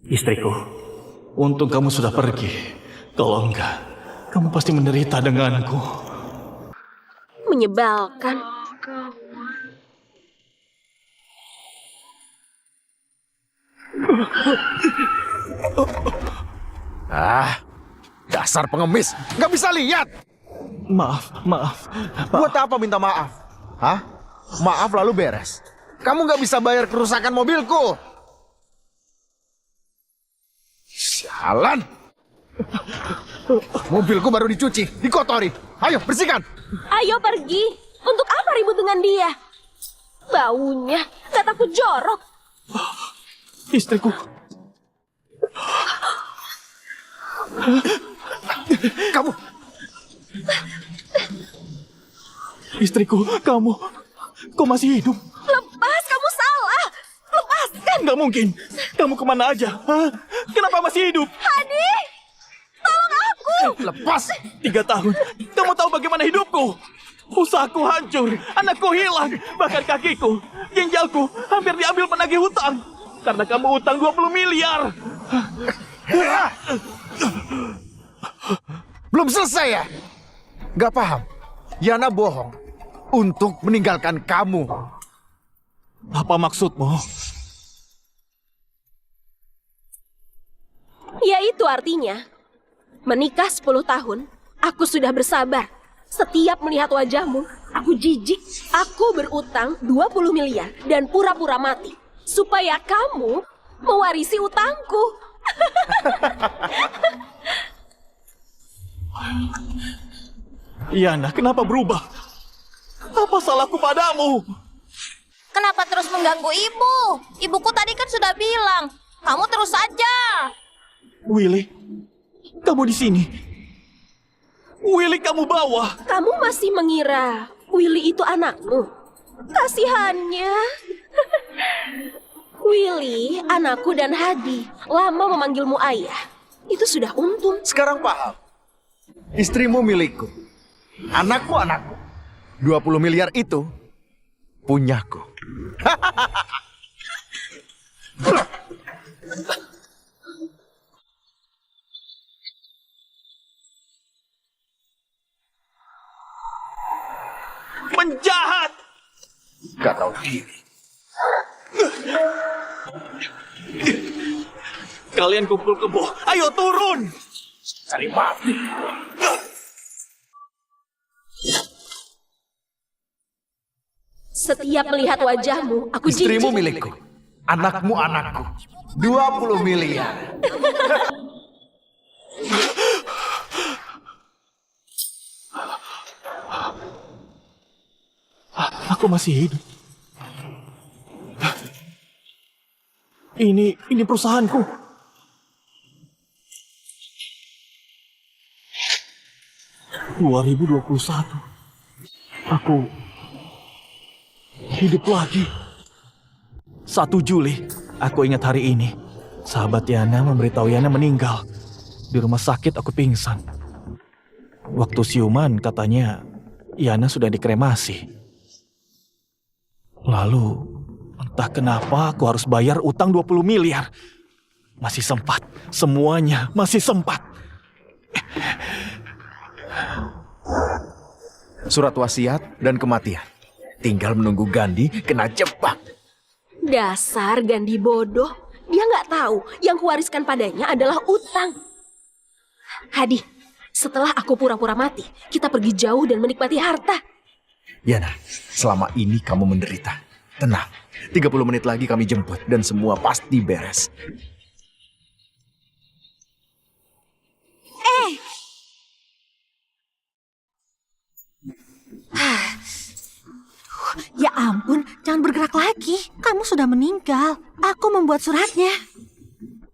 Istriku, untung kamu sudah pergi. Kalau enggak, kamu pasti menderita denganku. Menyebalkan. Dasar pengemis, nggak bisa lihat. Maaf. Buat apa minta maaf? Hah? Maaf lalu beres. Kamu nggak bisa bayar kerusakan mobilku. Sialan. Mobilku baru dicuci, dikotori. Ayo, bersihkan. Ayo pergi. Untuk apa ribut dengan dia? Baunya, gak takut jorok. Istriku. Kamu. Istriku, kamu. Kau masih hidup? Lepas, kamu salah. Lepaskan. Nggak mungkin. Kamu kemana aja? Hah? Kenapa masih hidup? Hadi, tolong aku. Lepas. 3 tahun. Kamu tahu bagaimana hidupku? Usahaku hancur, anakku hilang, bahkan kakiku, ginjalku hampir diambil penagih hutang. Karena kamu hutang 20 miliar. Belum selesai ya? Gak paham. Yana bohong untuk meninggalkan kamu. Apa maksudmu? Ya itu artinya, menikah 10 tahun, aku sudah bersabar. Setiap melihat wajahmu, aku jijik. Aku berutang 20 miliar dan pura-pura mati. Supaya kamu mewarisi utangku. Yana, kenapa berubah? Apa salahku padamu? Kenapa terus mengganggu ibu? Ibuku tadi kan sudah bilang, kamu terus saja. Willy, kamu di sini. Willy kamu bawa. Kamu masih mengira Willy itu anakmu? Kasihannya. Willy, anakku dan Hadi, lama memanggilmu ayah. Itu sudah untung. Sekarang paham. Istrimu milikku. Anakku anakku. 20 miliar itu punyaku. Penjahat! Gak tahu diri. Kalian kumpul kebo. Ayo turun! Cari mati. Setiap melihat wajahmu, aku jijik. Istrimu milikku. Anakmu anakku. 20 miliar. Aku masih hidup. Ini perusahaanku. ...2021. Aku hidup lagi. 1 Juli, aku ingat hari ini. Sahabat Yana memberitahu Yana meninggal. Di rumah sakit aku pingsan. Waktu siuman katanya Yana sudah dikremasi. Lalu, entah kenapa aku harus bayar utang 20 miliar. Masih sempat, semuanya masih sempat. Surat wasiat dan kematian. Tinggal menunggu Gandhi kena jebak. Dasar Gandhi bodoh. Dia nggak tahu yang kuwariskan padanya adalah utang. Hadi, setelah aku pura-pura mati, kita pergi jauh dan menikmati harta. Yana, selama ini kamu menderita. Tenang, 30 menit lagi kami jemput dan semua pasti beres. Ya ampun, jangan bergerak lagi. Kamu sudah meninggal. Aku membuat suratnya.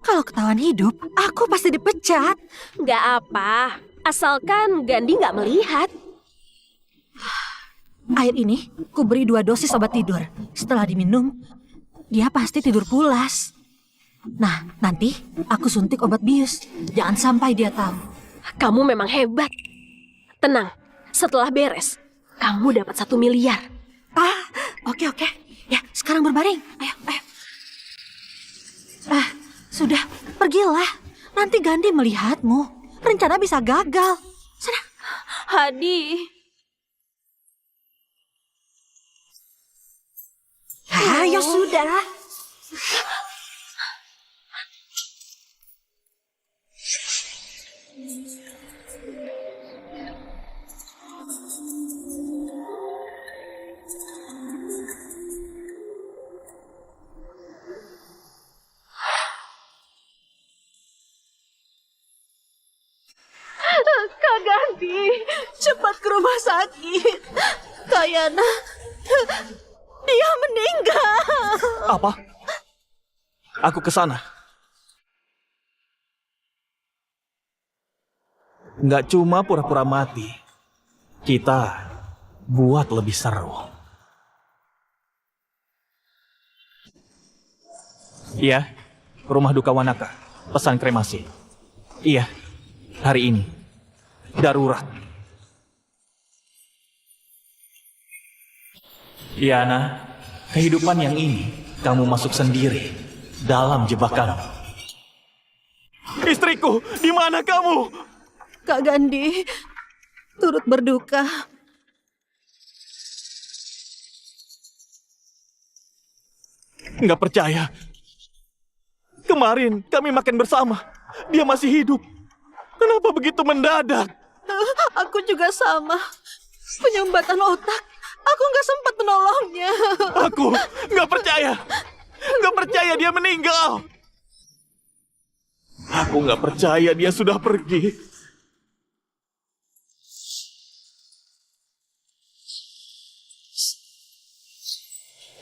Kalau ketahuan hidup, aku pasti dipecat. Nggak apa, asalkan Gandhi nggak melihat. Air ini, ku beri 2 dosis obat tidur. Setelah diminum, dia pasti tidur pulas. Nah, nanti aku suntik obat bius. Jangan sampai dia tahu. Kamu memang hebat. Tenang, setelah beres, kamu dapat 1 miliar. Oke. Ya, sekarang berbaring. Ayo. Sudah. Pergilah, nanti Gandhi melihatmu. Rencana bisa gagal. Sana. Hadi. Ya sudah. Kak Gandhi, cepat ke rumah sakit. Kayana, dia meninggal. Apa? Aku ke sana. Nggak cuma pura-pura mati. Kita buat lebih seru. Iya, rumah duka Wanaka. Pesan kremasi. Iya, hari ini. Darurat. Yana, kehidupan yang ini kamu masuk sendiri dalam jebakan. Istriku, di mana kamu? Kak Gandhi, turut berduka. Nggak percaya. Kemarin kami makan bersama. Dia masih hidup. Kenapa begitu mendadak? Aku juga sama. Penyumbatan otak. Aku nggak sempat menolongnya. Aku nggak percaya. Nggak percaya dia meninggal. Aku nggak percaya dia sudah pergi.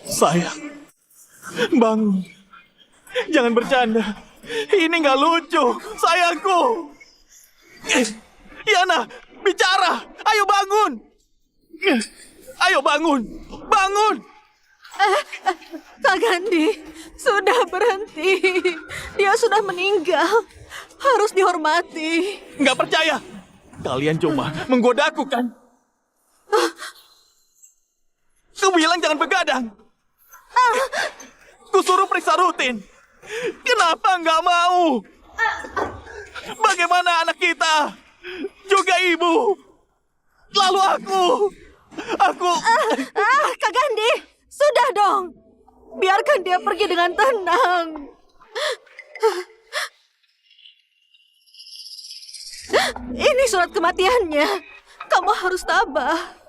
Sayang, bangun. Jangan bercanda. Ini nggak lucu, sayangku. Yana, bicara. Ayo bangun. Ayo bangun. Bangun. Kak Gandhi, sudah berhenti. Dia sudah meninggal. Harus dihormati. Nggak percaya. Kalian cuma menggodaku kan? Kau bilang jangan begadang. Kusuruh periksa rutin. Kenapa nggak mau? Bagaimana anak kita? Juga ibu. Lalu aku. Kak Gandhi, sudah dong. Biarkan dia pergi dengan tenang. Ini surat kematiannya. Kamu harus tabah.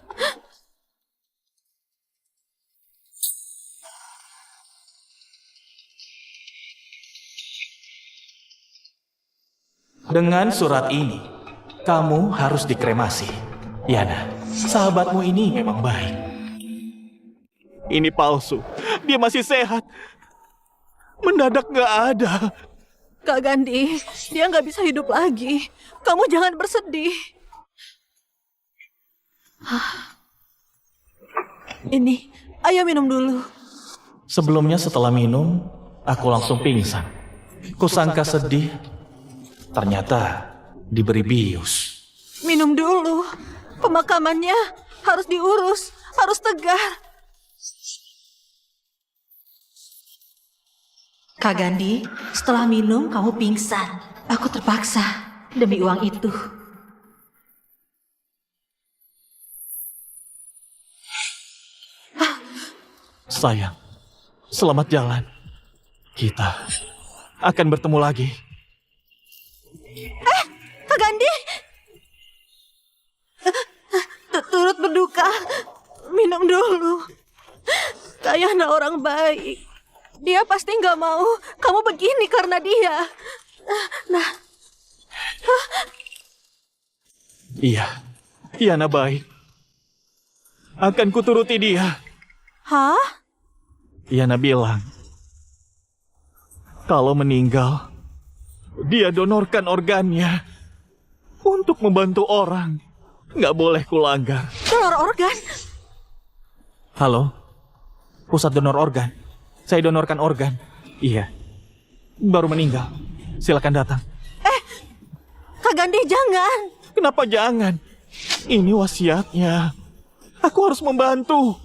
Dengan surat ini, kamu harus dikremasi. Yana, sahabatmu ini memang baik. Ini palsu. Dia masih sehat. Mendadak nggak ada. Kak Gandhi, dia nggak bisa hidup lagi. Kamu jangan bersedih. Ini, ayo minum dulu. Sebelumnya setelah minum, aku langsung pingsan. Kusangka sedih. Ternyata diberi bius. Minum dulu. Pemakamannya harus diurus, harus tegar. Kak Gandhi, setelah minum kamu pingsan. Aku terpaksa demi uang itu. Sayang, selamat jalan. Kita akan bertemu lagi. Kak Gandhi, turut berduka. Minum dulu. Kayaknya orang baik. Dia pasti nggak mau kamu begini karena dia. Nah, Iya, Yana baik. Akan kuturuti dia. hah? Yana bilang, kalau meninggal, dia donorkan organnya untuk membantu orang. Nggak boleh kulanggar. Donor organ? Halo, pusat donor organ. Saya donorkan organ. Iya, baru meninggal. Silakan datang. Kak Gandhi, jangan. Kenapa jangan? Ini wasiatnya. Aku harus membantu.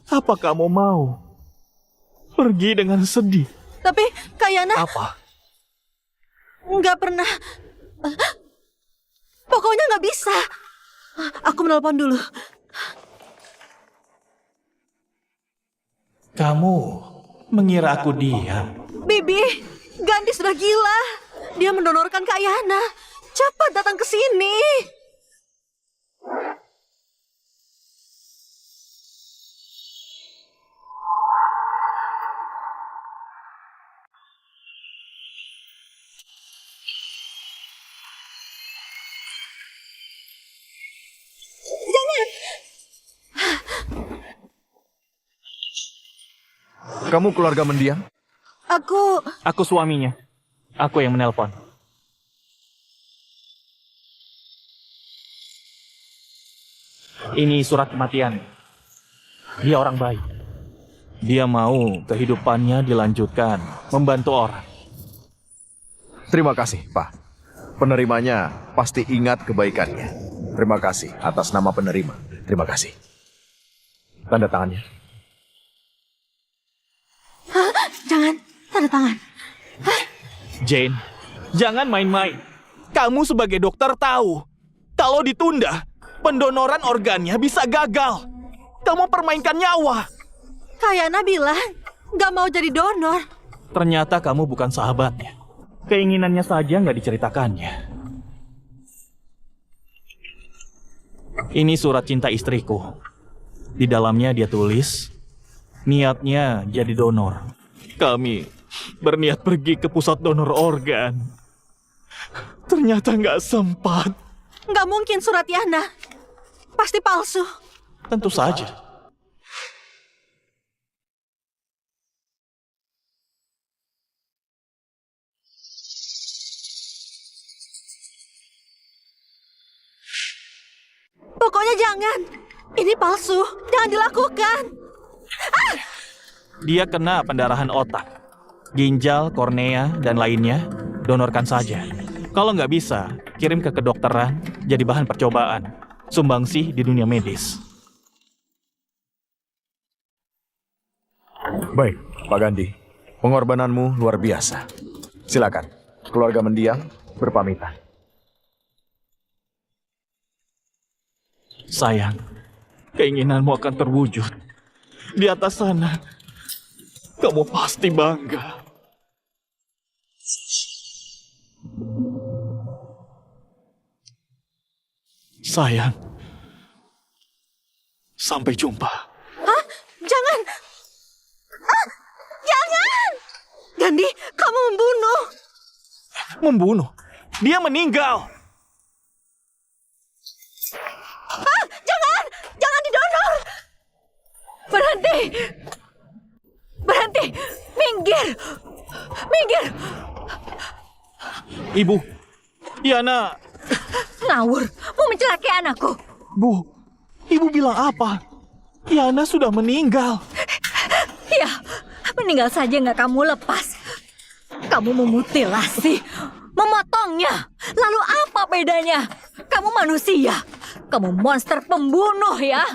Apa kamu mau pergi dengan sedih? Tapi Kak Yana, Apa? Nggak pernah. Pokoknya nggak bisa. Aku menelpon dulu. Kamu mengira aku diam? Bibi, Gandhi sudah gila. Dia mendonorkan Kak Yana. Cepat datang ke sini. Kamu keluarga mendiang? Aku suaminya. Aku yang menelpon. Ini surat kematian. Dia orang baik. Dia mau kehidupannya dilanjutkan, membantu orang. Terima kasih, Pak. Penerimanya pasti ingat kebaikannya. Terima kasih atas nama penerima. Terima kasih. Tanda tangannya. Jangan, tanda tangan. Jane, jangan main-main. Kamu sebagai dokter tahu, kalau ditunda, pendonoran organnya bisa gagal. Kamu permainkan nyawa. Kak Yana bilang nggak mau jadi donor. Ternyata kamu bukan sahabatnya. Keinginannya saja nggak diceritakannya. Ini surat cinta istriku. Di dalamnya dia tulis, niatnya jadi donor. Kami berniat pergi ke pusat donor organ. Ternyata nggak sempat. Nggak mungkin surat Yana. Pasti palsu. Tentu saja. Pokoknya jangan. Ini palsu. Jangan dilakukan. Dia kena pendarahan otak, ginjal, kornea, dan lainnya, donorkan saja. Kalau nggak bisa, kirim ke kedokteran, jadi bahan percobaan. Sumbangsih di dunia medis. Baik, Pak Gandhi. Pengorbananmu luar biasa. Silakan, keluarga mendiang berpamitan. Sayang, keinginanmu akan terwujud. Di atas sana, kamu pasti bangga. Sayang, sampai jumpa. Hah? Jangan. Jangan. Gandhi, kamu membunuh. Membunuh? Dia meninggal. Jangan. Jangan didonor. Berhenti. Berhenti. Minggir. Minggir. Ibu, Yana. Ngawur. Mau mencelakai anakku. Bu, ibu bilang apa? Yana sudah meninggal. Ya, meninggal saja nggak kamu lepas. Kamu memutilasi, memotongnya. Lalu apa bedanya? Kamu manusia. Kamu monster pembunuh ya.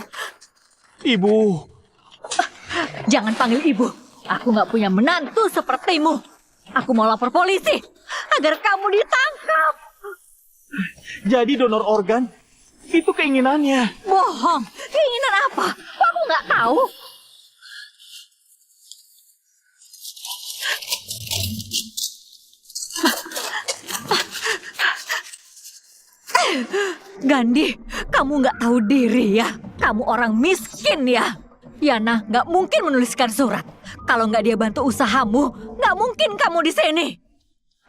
Ibu, Jangan panggil ibu. Aku nggak punya menantu sepertimu. Aku mau lapor polisi agar kamu ditangkap. jadi donor organ itu keinginannya. Bohong. Keinginan apa? Aku nggak tahu. Gandhi, kamu nggak tahu diri ya. Kamu orang miskin ya. Yana nggak mungkin menuliskan surat. Kalau nggak dia bantu usahamu, nggak mungkin kamu di sini.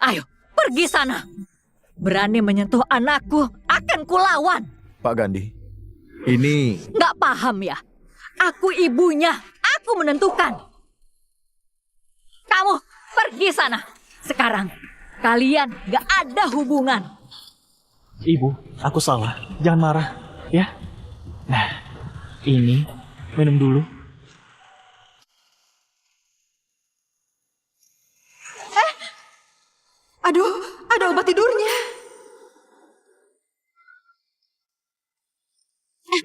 Ayo, pergi sana. Berani menyentuh anakku, akan kulawan. Pak Gandhi, ini... Nggak paham ya? Aku ibunya, aku menentukan. Kamu pergi sana. Sekarang, kalian nggak ada hubungan. Ibu, aku salah. Jangan marah, ya. Nah, ini minum dulu. Aduh, ada obat tidurnya.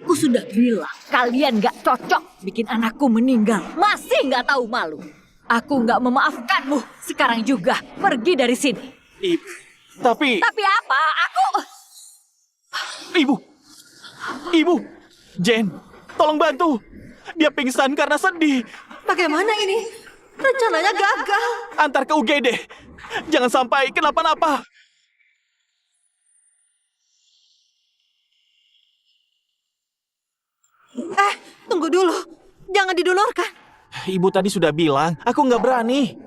Aku sudah bilang, kalian gak cocok bikin anakku meninggal. Masih gak tahu malu. Aku gak memaafkanmu. Sekarang juga, pergi dari sini. Ibu, tapi Tapi apa? Aku... ibu, ibu, Jen, tolong bantu. Dia pingsan karena sedih. Bagaimana ini? Rencananya gagal. Antar ke UGD. Jangan sampai kenapa-napa. Tunggu dulu. Jangan didulurkan. Ibu tadi sudah bilang, aku nggak berani.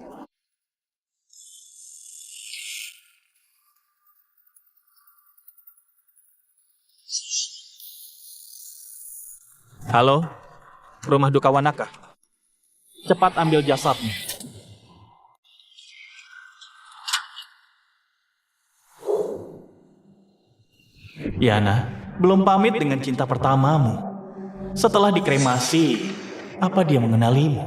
Halo, rumah duka Wanaka. Cepat ambil jasadnya. Yana, belum pamit dengan cinta pertamamu. Setelah dikremasi, apa dia mengenalimu?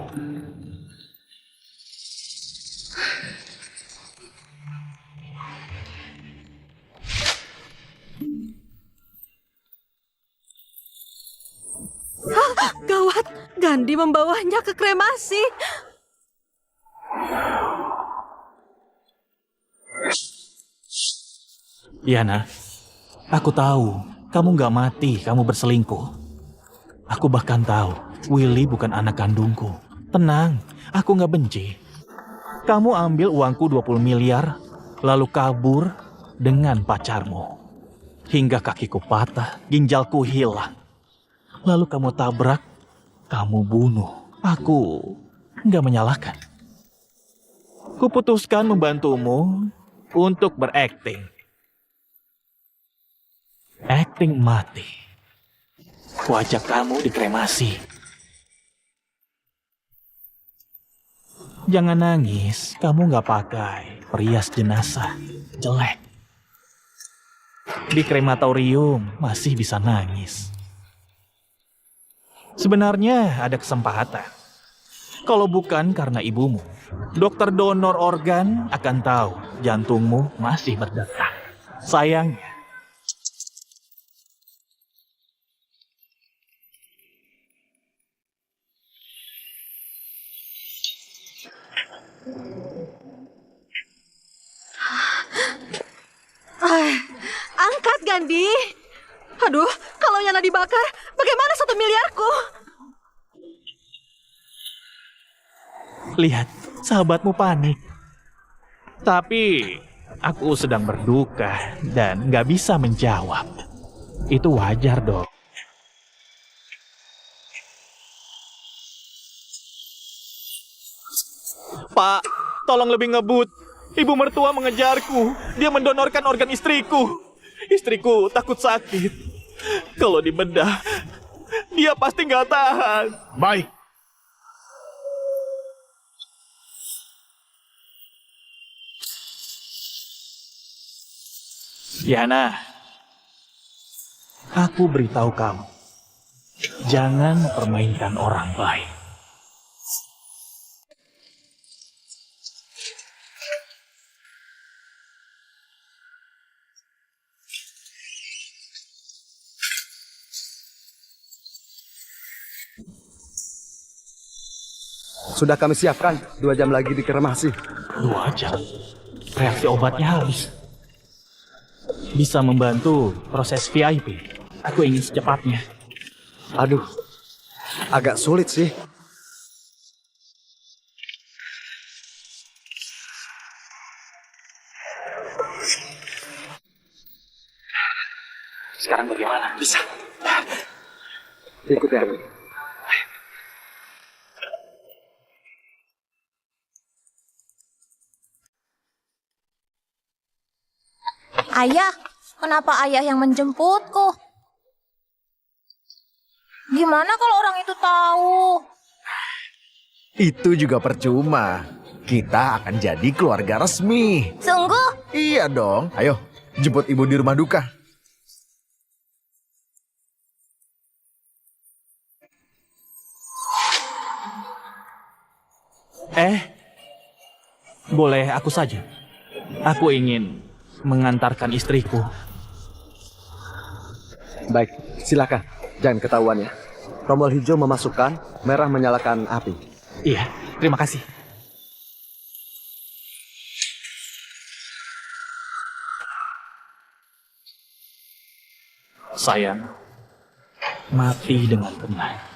Gawat, Gandhi membawanya ke kremasi. Yana, aku tahu kamu gak mati, kamu berselingkuh. Aku bahkan tahu Willy bukan anak kandungku. Tenang, aku gak benci. Kamu ambil uangku 20 miliar, lalu kabur dengan pacarmu. Hingga kakiku patah, ginjalku hilang. Lalu kamu tabrak, kamu bunuh. Aku gak menyalahkan. Kuputuskan membantumu untuk berakting. Akting mati. Wajah kamu dikremasi. Jangan nangis, kamu gak pakai perias jenazah. Jelek. Di krematorium masih bisa nangis. Sebenarnya ada kesempatan. Kalau bukan karena ibumu, dokter donor organ akan tahu jantungmu masih berdetak. Sayangnya, Angkat, Gandhi. Aduh, kalau Yana dibakar, bagaimana 1 miliarku? lihat, sahabatmu panik. Tapi aku sedang berduka dan gak bisa menjawab. Itu wajar dong. Pak, tolong lebih ngebut. Ibu mertua mengejarku. Dia mendonorkan organ istriku. Istriku takut sakit. Kalau dibedah, dia pasti nggak tahan. Baik. Yana, aku beritahu kamu. Jangan mempermainkan orang baik. Sudah kami siapkan, 2 jam lagi dikremasi. 2 jam. Reaksi obatnya habis. Bisa membantu proses VIP. Aku ingin secepatnya. Aduh, agak sulit sih. Sekarang bagaimana? Bisa. Ikut ya. Ayah, kenapa ayah yang menjemputku? Gimana kalau orang itu tahu? Itu juga percuma. Kita akan jadi keluarga resmi. Sungguh? Iya dong. Ayo, jemput ibu di rumah duka. Boleh aku saja. Aku ingin mengantarkan istriku. Baik, silakan. Jangan ketahuan ya. Tombol hijau memasukkan, merah menyalakan api. Iya, terima kasih. Sayang, mati dengan tenang.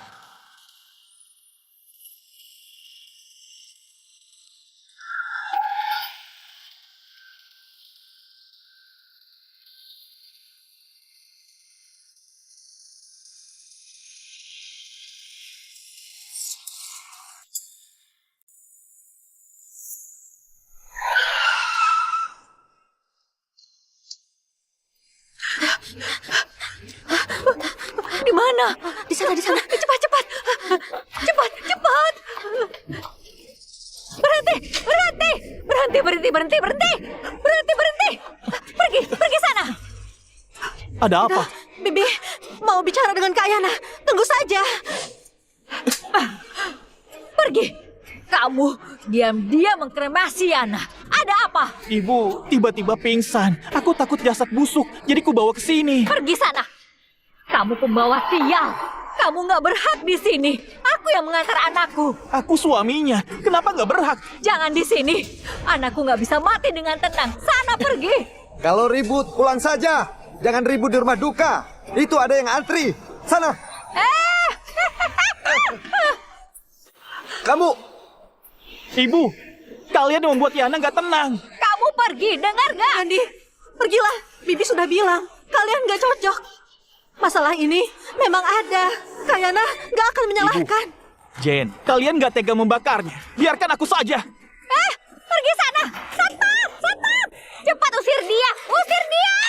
Di mana? Di sana, di sana. Cepat, cepat. Cepat, cepat. Berhenti, berhenti. Berhenti, berhenti, berhenti, berhenti. Berhenti, berhenti. Pergi, pergi sana. Ada apa? Bibi mau bicara dengan Kak Yana. Tunggu saja. Pergi. Kamu diam-diam mengkremasi Yana. Ada apa? Ibu tiba-tiba pingsan. Aku takut jasad busuk, jadi ku bawa ke sini. Pergi sana. Kamu pembawa sial. Kamu nggak berhak di sini. Aku yang mengantar anakku. Aku suaminya. Kenapa nggak berhak? Jangan di sini. Anakku nggak bisa mati dengan tenang. Sana pergi. Kalau ribut, pulang saja. Jangan ribut di rumah duka. Itu ada yang antri. Sana. Kamu. Ibu, kalian yang membuat Yana nggak tenang. Kamu pergi, dengar nggak? Andi, pergilah. Bibi sudah bilang kalian nggak cocok. Masalah ini memang ada. Kak Yana nggak akan menyalahkan. Jen, kalian nggak tega membakarnya. Biarkan aku saja. Pergi sana. Satpam, satpam. Cepat usir dia. Usir dia.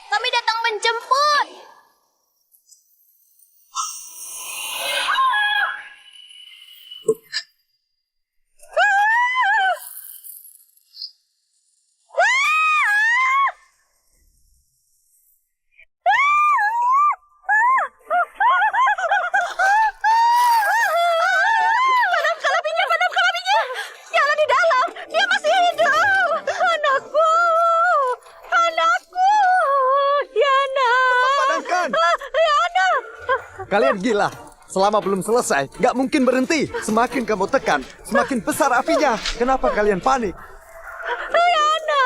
Kami datang menjemput. Yana di dalam. Dia masih hidup. Anakku. Anakku. Yana. Padamkan. Yana. Kalian gila. Selama belum selesai, nggak mungkin berhenti. Semakin kamu tekan, semakin besar apinya. Kenapa kalian panik? Yana.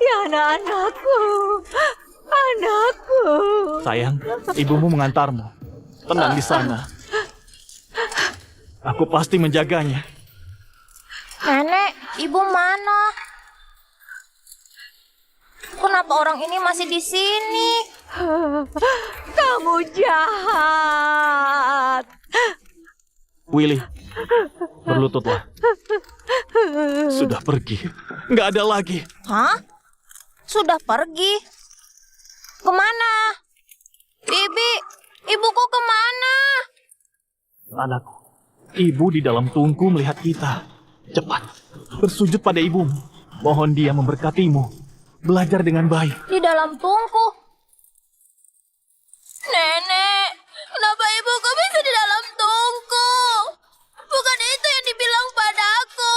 Yana anakku. Anakku. Sayang, ibumu mengantarmu. Tenang di sana. Aku pasti menjaganya. Nenek, ibu mana? Kenapa orang ini masih di sini? Kamu jahat. Willy, berlututlah. Sudah pergi. Nggak ada lagi. Hah? Sudah pergi? Kemana? Bibi, ibuku kemana? Anakku, ibu di dalam tungku melihat kita. Cepat, bersujud pada ibumu. Mohon dia memberkatimu. Belajar dengan baik. Di dalam tungku. Nenek, kenapa ibuku bisa di dalam tungku? Bukan itu yang dibilang padaku.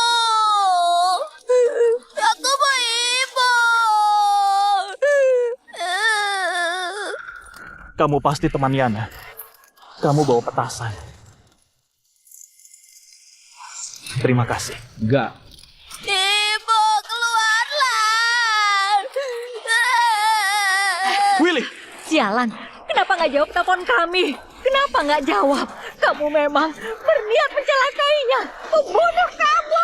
Aku mau ibu. Kamu pasti teman Yana. Kamu bawa petasan. Terima kasih. Enggak. Ibu, keluarlah. Willy, Sialan, kenapa nggak jawab telepon kami? Kenapa nggak jawab? Kamu memang berniat mencelakainya, membunuh kamu.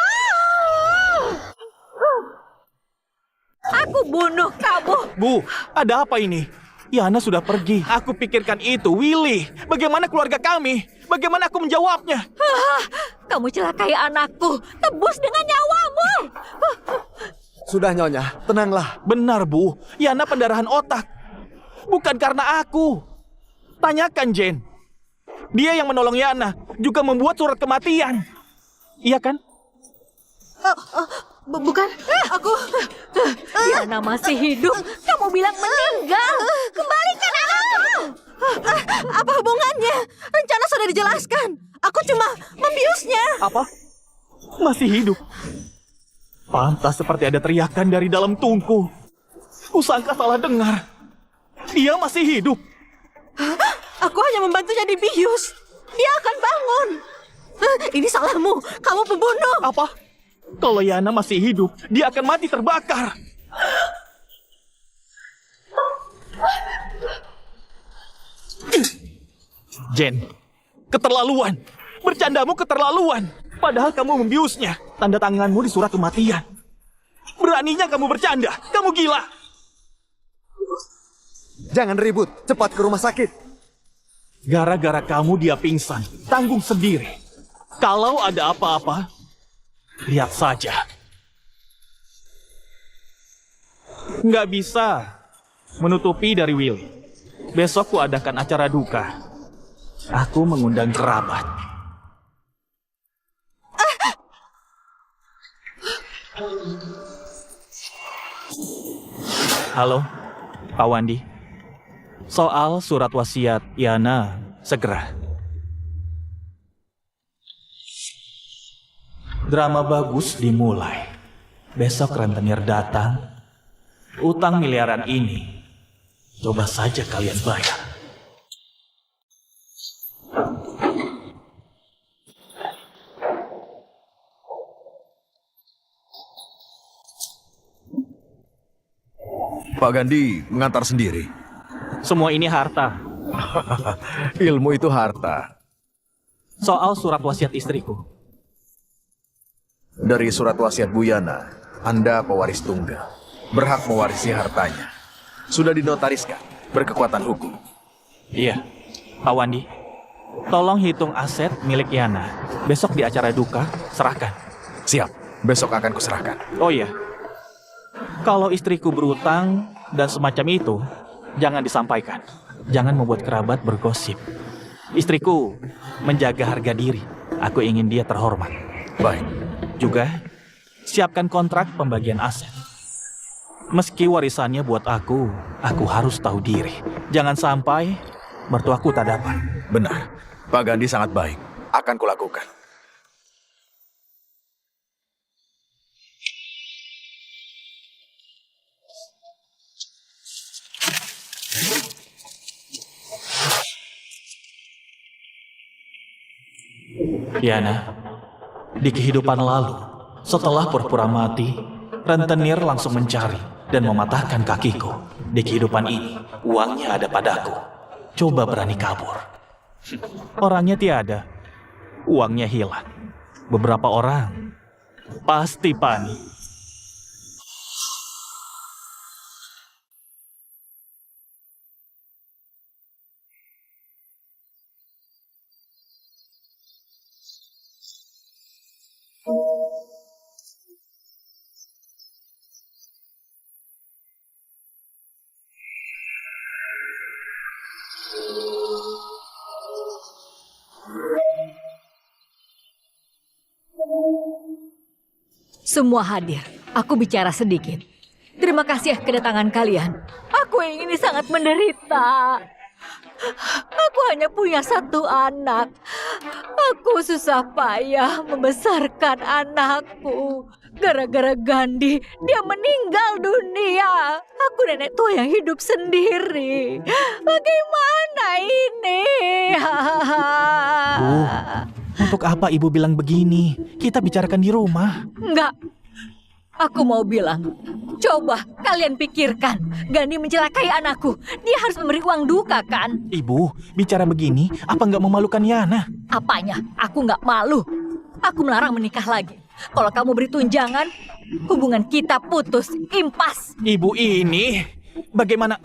Aku bunuh kamu. Bu, ada apa ini? Yana sudah pergi. Aku pikirkan itu, Willy. Bagaimana keluarga kami? Bagaimana aku menjawabnya? Kamu celakai anakku, tebus dengan nyawamu. Sudah Nyonya, tenanglah. Benar, Bu. Yana pendarahan otak. Bukan karena aku. Tanyakan Jane. Dia yang menolong Yana, juga membuat surat kematian. Iya kan? Bukan, aku... Yana masih hidup. Kamu bilang meninggal. Kembalikan anakku. Apa hubungannya? Rencana sudah dijelaskan. Aku cuma membiusnya. Apa? Masih hidup. Pantas seperti ada teriakan dari dalam tungku. Kusangka salah dengar. Dia masih hidup. Aku hanya membantunya dibius. Dia akan bangun. Ini salahmu. Kamu pembunuh. Apa? Kalau Yana masih hidup, dia akan mati terbakar. Jen, keterlaluan. Bercandamu keterlaluan. Padahal kamu membiusnya. Tanda tanganmu di surat kematian. Beraninya kamu bercanda. Kamu gila. Jangan ribut, cepat ke rumah sakit. Gara-gara kamu dia pingsan. Tanggung sendiri. Kalau ada apa-apa, lihat saja. Nggak bisa menutupi dari Willy. Besok ku adakan acara duka. Aku mengundang kerabat. Halo, Pak Wandi. Soal surat wasiat Yana, segera. Drama bagus dimulai. Besok rentenir datang. Utang miliaran ini, coba saja kalian bayar. Pak Gandhi mengantar sendiri. Semua ini harta. Ilmu itu harta. Soal surat wasiat istriku. Dari surat wasiat Bu Yana, Anda pewaris tunggal. Berhak mewarisi hartanya. Sudah dinotariskan, berkekuatan hukum. Iya, Pak Wandi. Tolong hitung aset milik Yana. Besok di acara duka, serahkan. Siap, besok akan kuserahkan. Oh iya, kalau istriku berutang dan semacam itu, jangan disampaikan. Jangan membuat kerabat bergosip. Istriku menjaga harga diri. Aku ingin dia terhormat. Baik. Juga, siapkan kontrak pembagian aset. Meski warisannya buat aku harus tahu diri. Jangan sampai mertuaku tak dapat. Benar, Pak Gandhi sangat baik. Akan kulakukan. Yana, di kehidupan lalu, setelah pura-pura mati, rentenir langsung mencari dan mematahkan kakiku. Di kehidupan ini, uangnya ada padaku. Coba berani kabur. Orangnya tiada, uangnya hilang. Beberapa orang pasti panik. Semua hadir. Aku bicara sedikit. Terima kasih kedatangan kalian. Aku yang ini sangat menderita. Aku hanya punya satu anak. Aku susah payah membesarkan anakku. Gara-gara Gandhi, dia meninggal dunia. Aku nenek tua yang hidup sendiri. Bagaimana ini? Bu, untuk apa ibu bilang begini? Kita bicarakan di rumah. Enggak. Aku mau bilang, coba kalian pikirkan. Gandhi mencelakai anakku. Dia harus memberi uang duka kan? Ibu, bicara begini, apa nggak memalukan Yana? Apanya? Aku nggak malu. Aku melarang menikah lagi. Kalau kamu beri tunjangan, hubungan kita putus, impas. Ibu ini, bagaimana?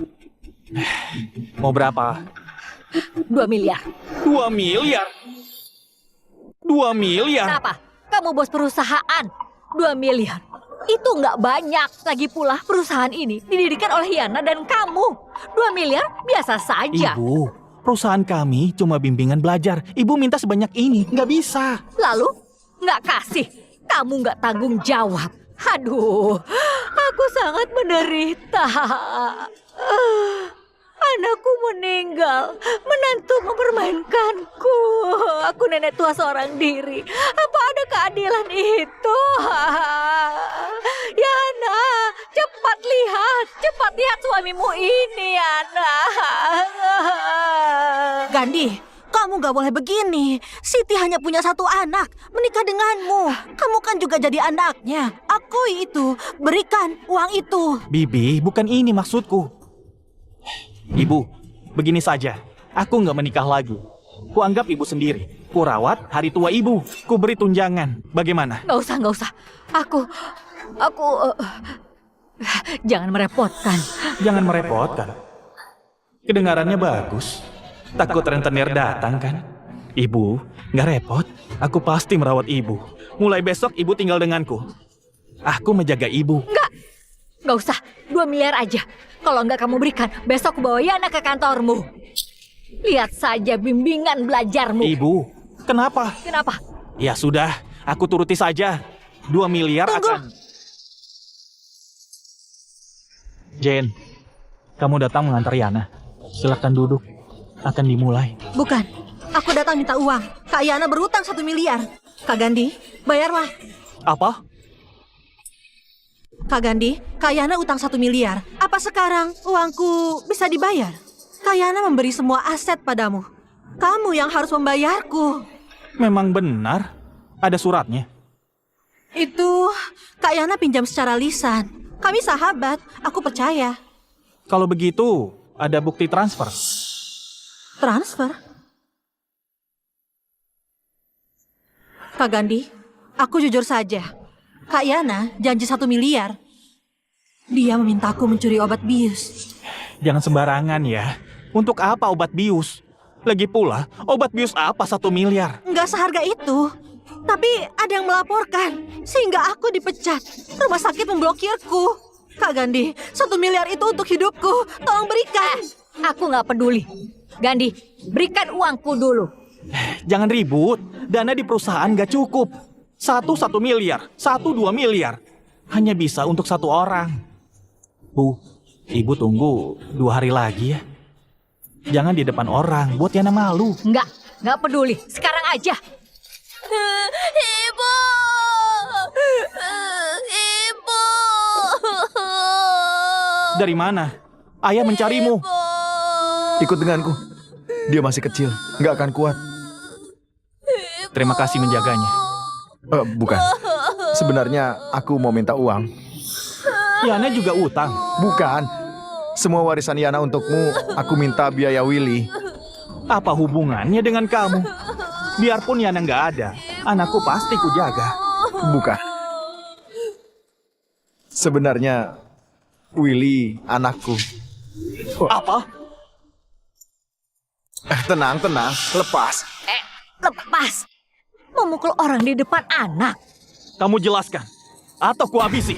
Mau berapa? 2 miliar. 2 miliar? 2 miliar? Kenapa? Kamu bos perusahaan. 2 miliar. Itu nggak banyak. Lagi pula perusahaan ini didirikan oleh Yana dan kamu. 2 miliar biasa saja. Ibu, perusahaan kami cuma bimbingan belajar. Ibu minta sebanyak ini, nggak bisa. Lalu nggak kasih. Kamu nggak tanggung jawab. Aduh, aku sangat menderita. Anakku meninggal, menantu mempermainkanku. Aku nenek tua seorang diri. Apa ada keadilan itu? Yana, cepat lihat suamimu ini, Yana. Gandhi, kamu gak boleh begini. Siti hanya punya satu anak, menikah denganmu. Kamu kan juga jadi anaknya. Akui itu, berikan uang itu. Bibi, bukan ini maksudku. Ibu, begini saja. Aku nggak menikah lagi. Kuanggap ibu sendiri. Kurawat hari tua ibu. Ku beri tunjangan. Bagaimana? Nggak usah. Aku, jangan merepotkan. Jangan merepotkan. Kedengarannya bagus. Takut rentenir datang kan? Ibu, nggak repot. Aku pasti merawat ibu. Mulai besok ibu tinggal denganku. Aku menjaga ibu. Nggak usah, 2 miliar aja. Kalau nggak kamu berikan, besok aku bawa Yana ke kantormu. Lihat saja bimbingan belajarmu. Ibu, kenapa? Kenapa? Ya sudah, aku turuti saja. 2 miliar akan... Jane, kamu datang mengantar Yana. Silakan duduk. Akan dimulai. Bukan, aku datang minta uang. Kak Yana berutang 1 miliar. Kak Gandhi, bayarlah. Apa? Kak Gandhi, Kak Yana utang 1 miliar. Apa sekarang uangku bisa dibayar? Kak Yana memberi semua aset padamu. Kamu yang harus membayarku. Memang benar. Ada suratnya. Itu Kak Yana pinjam secara lisan. Kami sahabat, aku percaya. Kalau begitu, ada bukti transfer. Transfer? Kak Gandhi, aku jujur saja. Kak Yana janji 1 miliar. Dia memintaku mencuri obat bius. Jangan sembarangan ya. Untuk apa obat bius? Lagi pula, obat bius apa 1 miliar? Nggak seharga itu. Tapi ada yang melaporkan, sehingga aku dipecat. Rumah sakit memblokirku. Kak Gandhi, 1 miliar itu untuk hidupku. Tolong berikan. Aku nggak peduli. Gandhi, berikan uangku dulu. Jangan ribut. Dana di perusahaan gak cukup. 1 miliar, 2 miliar. Hanya bisa untuk 1 orang. Bu, ibu tunggu 2 hari lagi ya. Jangan di depan orang, buat Yana malu. Nggak peduli. Sekarang aja. Ibu! Ibu! Dari mana? Ayah mencarimu. Ikut denganku. Dia masih kecil, nggak akan kuat. Terima kasih menjaganya. Bukan. Sebenarnya aku mau minta uang. Yana juga utang. Bukan. Semua warisan Yana untukmu, aku minta biaya Willy. Apa hubungannya dengan kamu? Biarpun Yana nggak ada, anakku pasti kujaga. Bukan. Sebenarnya Willy anakku. Apa? Tenang, lepas. Lepas. Memukul orang di depan anak. Kamu jelaskan, atau kuhabisi.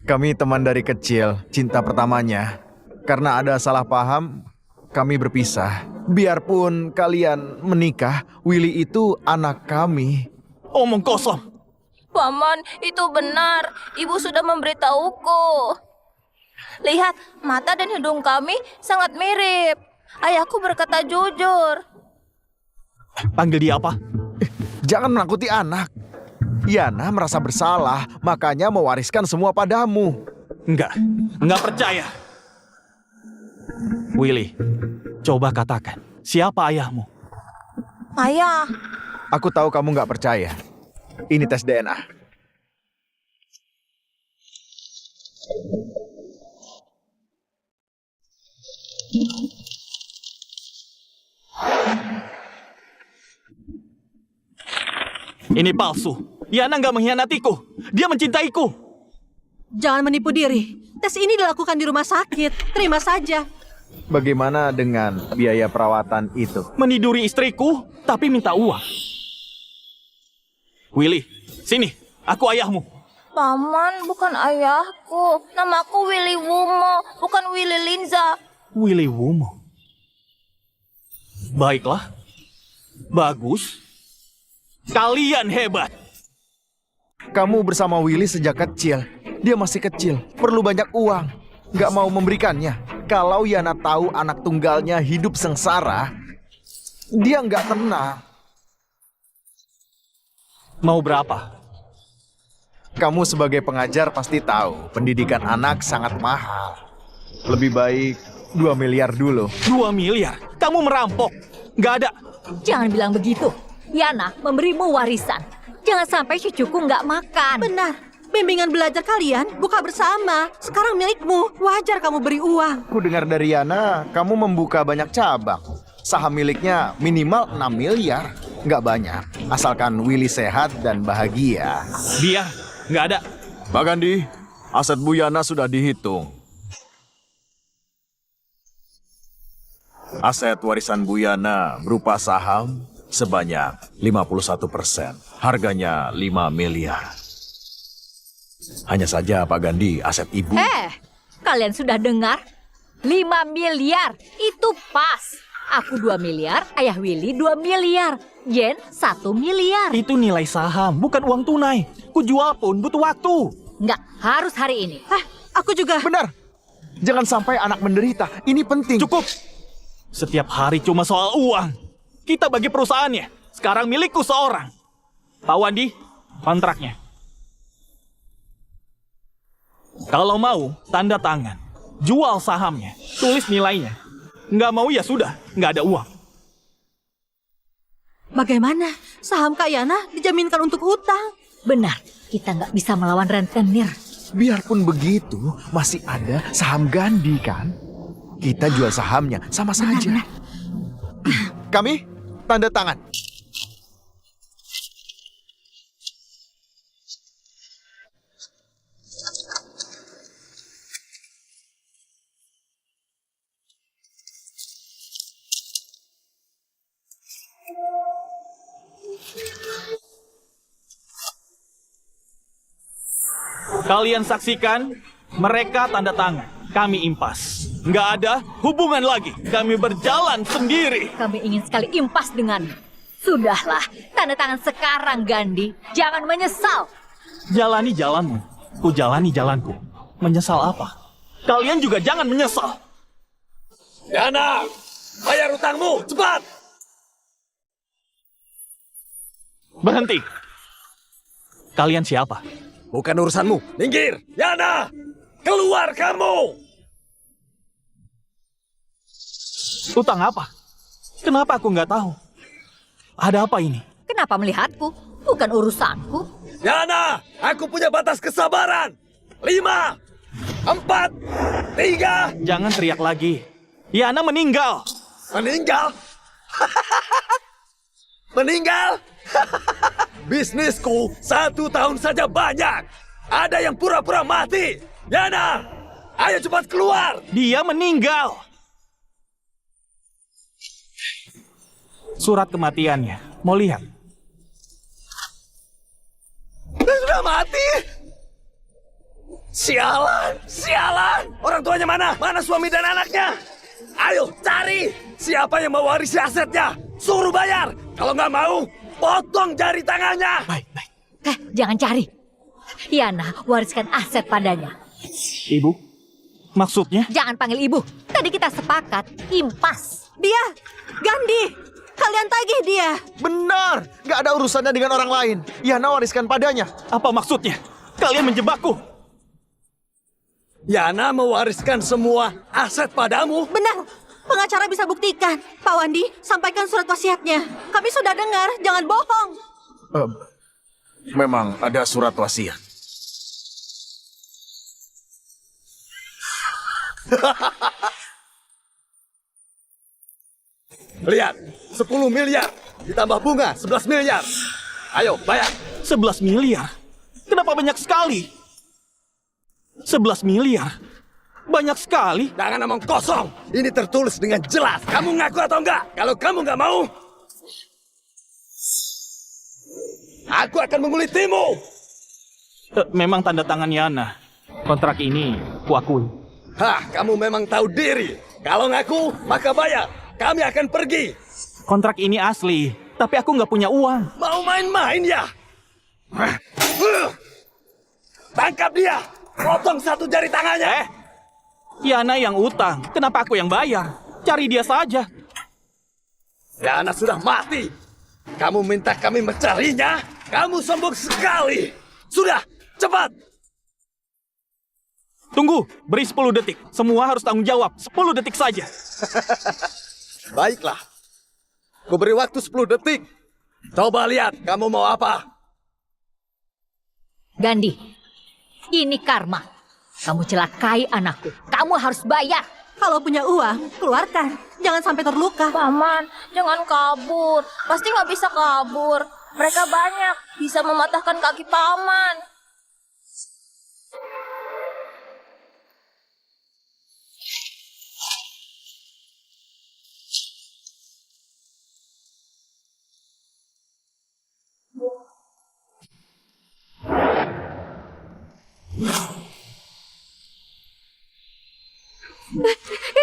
Kami teman dari kecil, cinta pertamanya. Karena ada salah paham, kami berpisah. Biarpun kalian menikah, Willy itu anak kami. Omong kosong. Paman, itu benar. Ibu sudah memberitahuku. Lihat, mata dan hidung kami sangat mirip. Ayahku berkata jujur. Panggil dia apa? Jangan menakuti anak. Yana merasa bersalah, makanya mewariskan semua padamu. Enggak percaya. Willy, coba katakan, siapa ayahmu? Ayah, Aku tahu kamu nggak percaya. Ini tes DNA. Ini palsu. Yana nggak mengkhianatiku. Dia mencintaiku. Jangan menipu diri. Tes ini dilakukan di rumah sakit. Terima saja. Bagaimana dengan biaya perawatan itu? Meniduri istriku, tapi minta uang. Willy, sini. Aku ayahmu. Paman bukan ayahku. Namaku Willy Wumo, bukan Willy Linza. Willy Wumo. Baiklah. Bagus. Kalian hebat. Kamu bersama Willy sejak kecil. Dia masih kecil, perlu banyak uang. Nggak mau memberikannya. Kalau Yana tahu anak tunggalnya hidup sengsara, dia nggak tenang. Mau berapa? Kamu sebagai pengajar pasti tahu, pendidikan anak sangat mahal. Lebih baik 2 miliar dulu. 2 miliar? Kamu merampok. Nggak ada. Jangan bilang begitu. Yana memberimu warisan. Jangan sampai cucuku nggak makan. Benar. Bimbingan belajar kalian buka bersama. Sekarang milikmu. Wajar kamu beri uang. Aku dengar dari Yana, kamu membuka banyak cabang. Saham miliknya minimal 6 miliar. Nggak banyak, asalkan Willy sehat dan bahagia. Biar, nggak ada. Pak Gandhi, aset Bu Yana sudah dihitung. Aset warisan Bu Yana berupa saham sebanyak 51%. Harganya 5 miliar. Hanya saja Pak Gandhi, aset Ibu... Kalian sudah dengar? 5 miliar, itu pas. Aku 2 miliar, Ayah Willy 2 miliar. Yen 1 miliar. Itu nilai saham, bukan uang tunai. Ku jual pun butuh waktu. Nggak, harus hari ini. Aku juga. Benar. Jangan sampai anak menderita. Ini penting. Cukup. Setiap hari cuma soal uang. Kita bagi perusahaannya. Sekarang milikku seorang. Pak Wandi, kontraknya. Kalau mau, tanda tangan. Jual sahamnya. Tulis nilainya. Nggak mau ya sudah, nggak ada uang. Bagaimana? Saham Kak Yana dijaminkan untuk utang. Benar, kita nggak bisa melawan rentenir. Biarpun begitu, masih ada saham Gandhi kan? Kita jual sahamnya, sama saja. Kami tanda tangan. Kalian saksikan, mereka tanda tangan. Kami impas. Nggak ada hubungan lagi. Kami berjalan sendiri. Kami ingin sekali impas denganmu. Sudahlah, tanda tangan sekarang, Gandhi. Jangan menyesal. Jalani jalanmu. Ku jalani jalanku. Menyesal apa? Kalian juga jangan menyesal. Yana, bayar utangmu, cepat! Berhenti. Kalian siapa? Bukan urusanmu, minggir! Yana, keluar kamu! Utang apa? Kenapa aku nggak tahu? Ada apa ini? Kenapa melihatku? Bukan urusanku. Yana, aku punya batas kesabaran. 5, 4, 3. Jangan teriak lagi. Yana meninggal. Meninggal? Meninggal? Bisnisku 1 tahun saja banyak. Ada yang pura-pura mati. Yana, ayo cepat keluar. Dia meninggal. Surat kematiannya. Mau lihat? Sudah mati. Sialan, sialan. Orang tuanya mana? Mana suami dan anaknya? Ayo cari. Siapa yang mewarisi asetnya? Suruh bayar. Kalau nggak mau, potong jari tangannya. Baik, baik. Jangan cari. Yana, wariskan aset padanya. Ibu, maksudnya? Jangan panggil ibu. Tadi kita sepakat, impas. Dia, Gandhi, kalian tagih dia. Benar, nggak ada urusannya dengan orang lain. Yana wariskan padanya. Apa maksudnya? Kalian menjebakku. Yana mewariskan semua aset padamu. Benar, pengacara bisa buktikan. Pak Wandi, sampaikan surat wasiatnya. Kami sudah dengar, jangan bohong. Memang ada surat wasiat. Lihat, 10 miliar. Ditambah bunga, 11 miliar. Ayo, bayar. 11 miliar? Kenapa banyak sekali? 11 miliar? Banyak sekali. Jangan ngomong kosong. Ini tertulis dengan jelas. Kamu ngaku atau enggak? Kalau kamu enggak mau, aku akan mengulitimu. Memang tanda tangan Yana. Kontrak ini kuakui. Hah, kamu memang tahu diri. Kalau ngaku, maka bayar. Kami akan pergi. Kontrak ini asli, tapi aku nggak punya uang. Mau main-main ya? Tangkap dia. Potong 1 jari tangannya. Yana yang utang, kenapa aku yang bayar? Cari dia saja. Yana sudah mati. Kamu minta kami mencarinya? Kamu sombong sekali. Sudah, cepat. Tunggu, beri 10 detik. Semua harus tanggung jawab. 10 detik saja. Baiklah. Ku beri waktu 10 detik. Coba lihat, kamu mau apa? Gandhi, ini karma. Kamu celakai anakku. Kamu harus bayar. Kalau punya uang, keluarkan. Jangan sampai terluka. Paman, jangan kabur. Pasti nggak bisa kabur. Mereka banyak, bisa mematahkan kaki paman.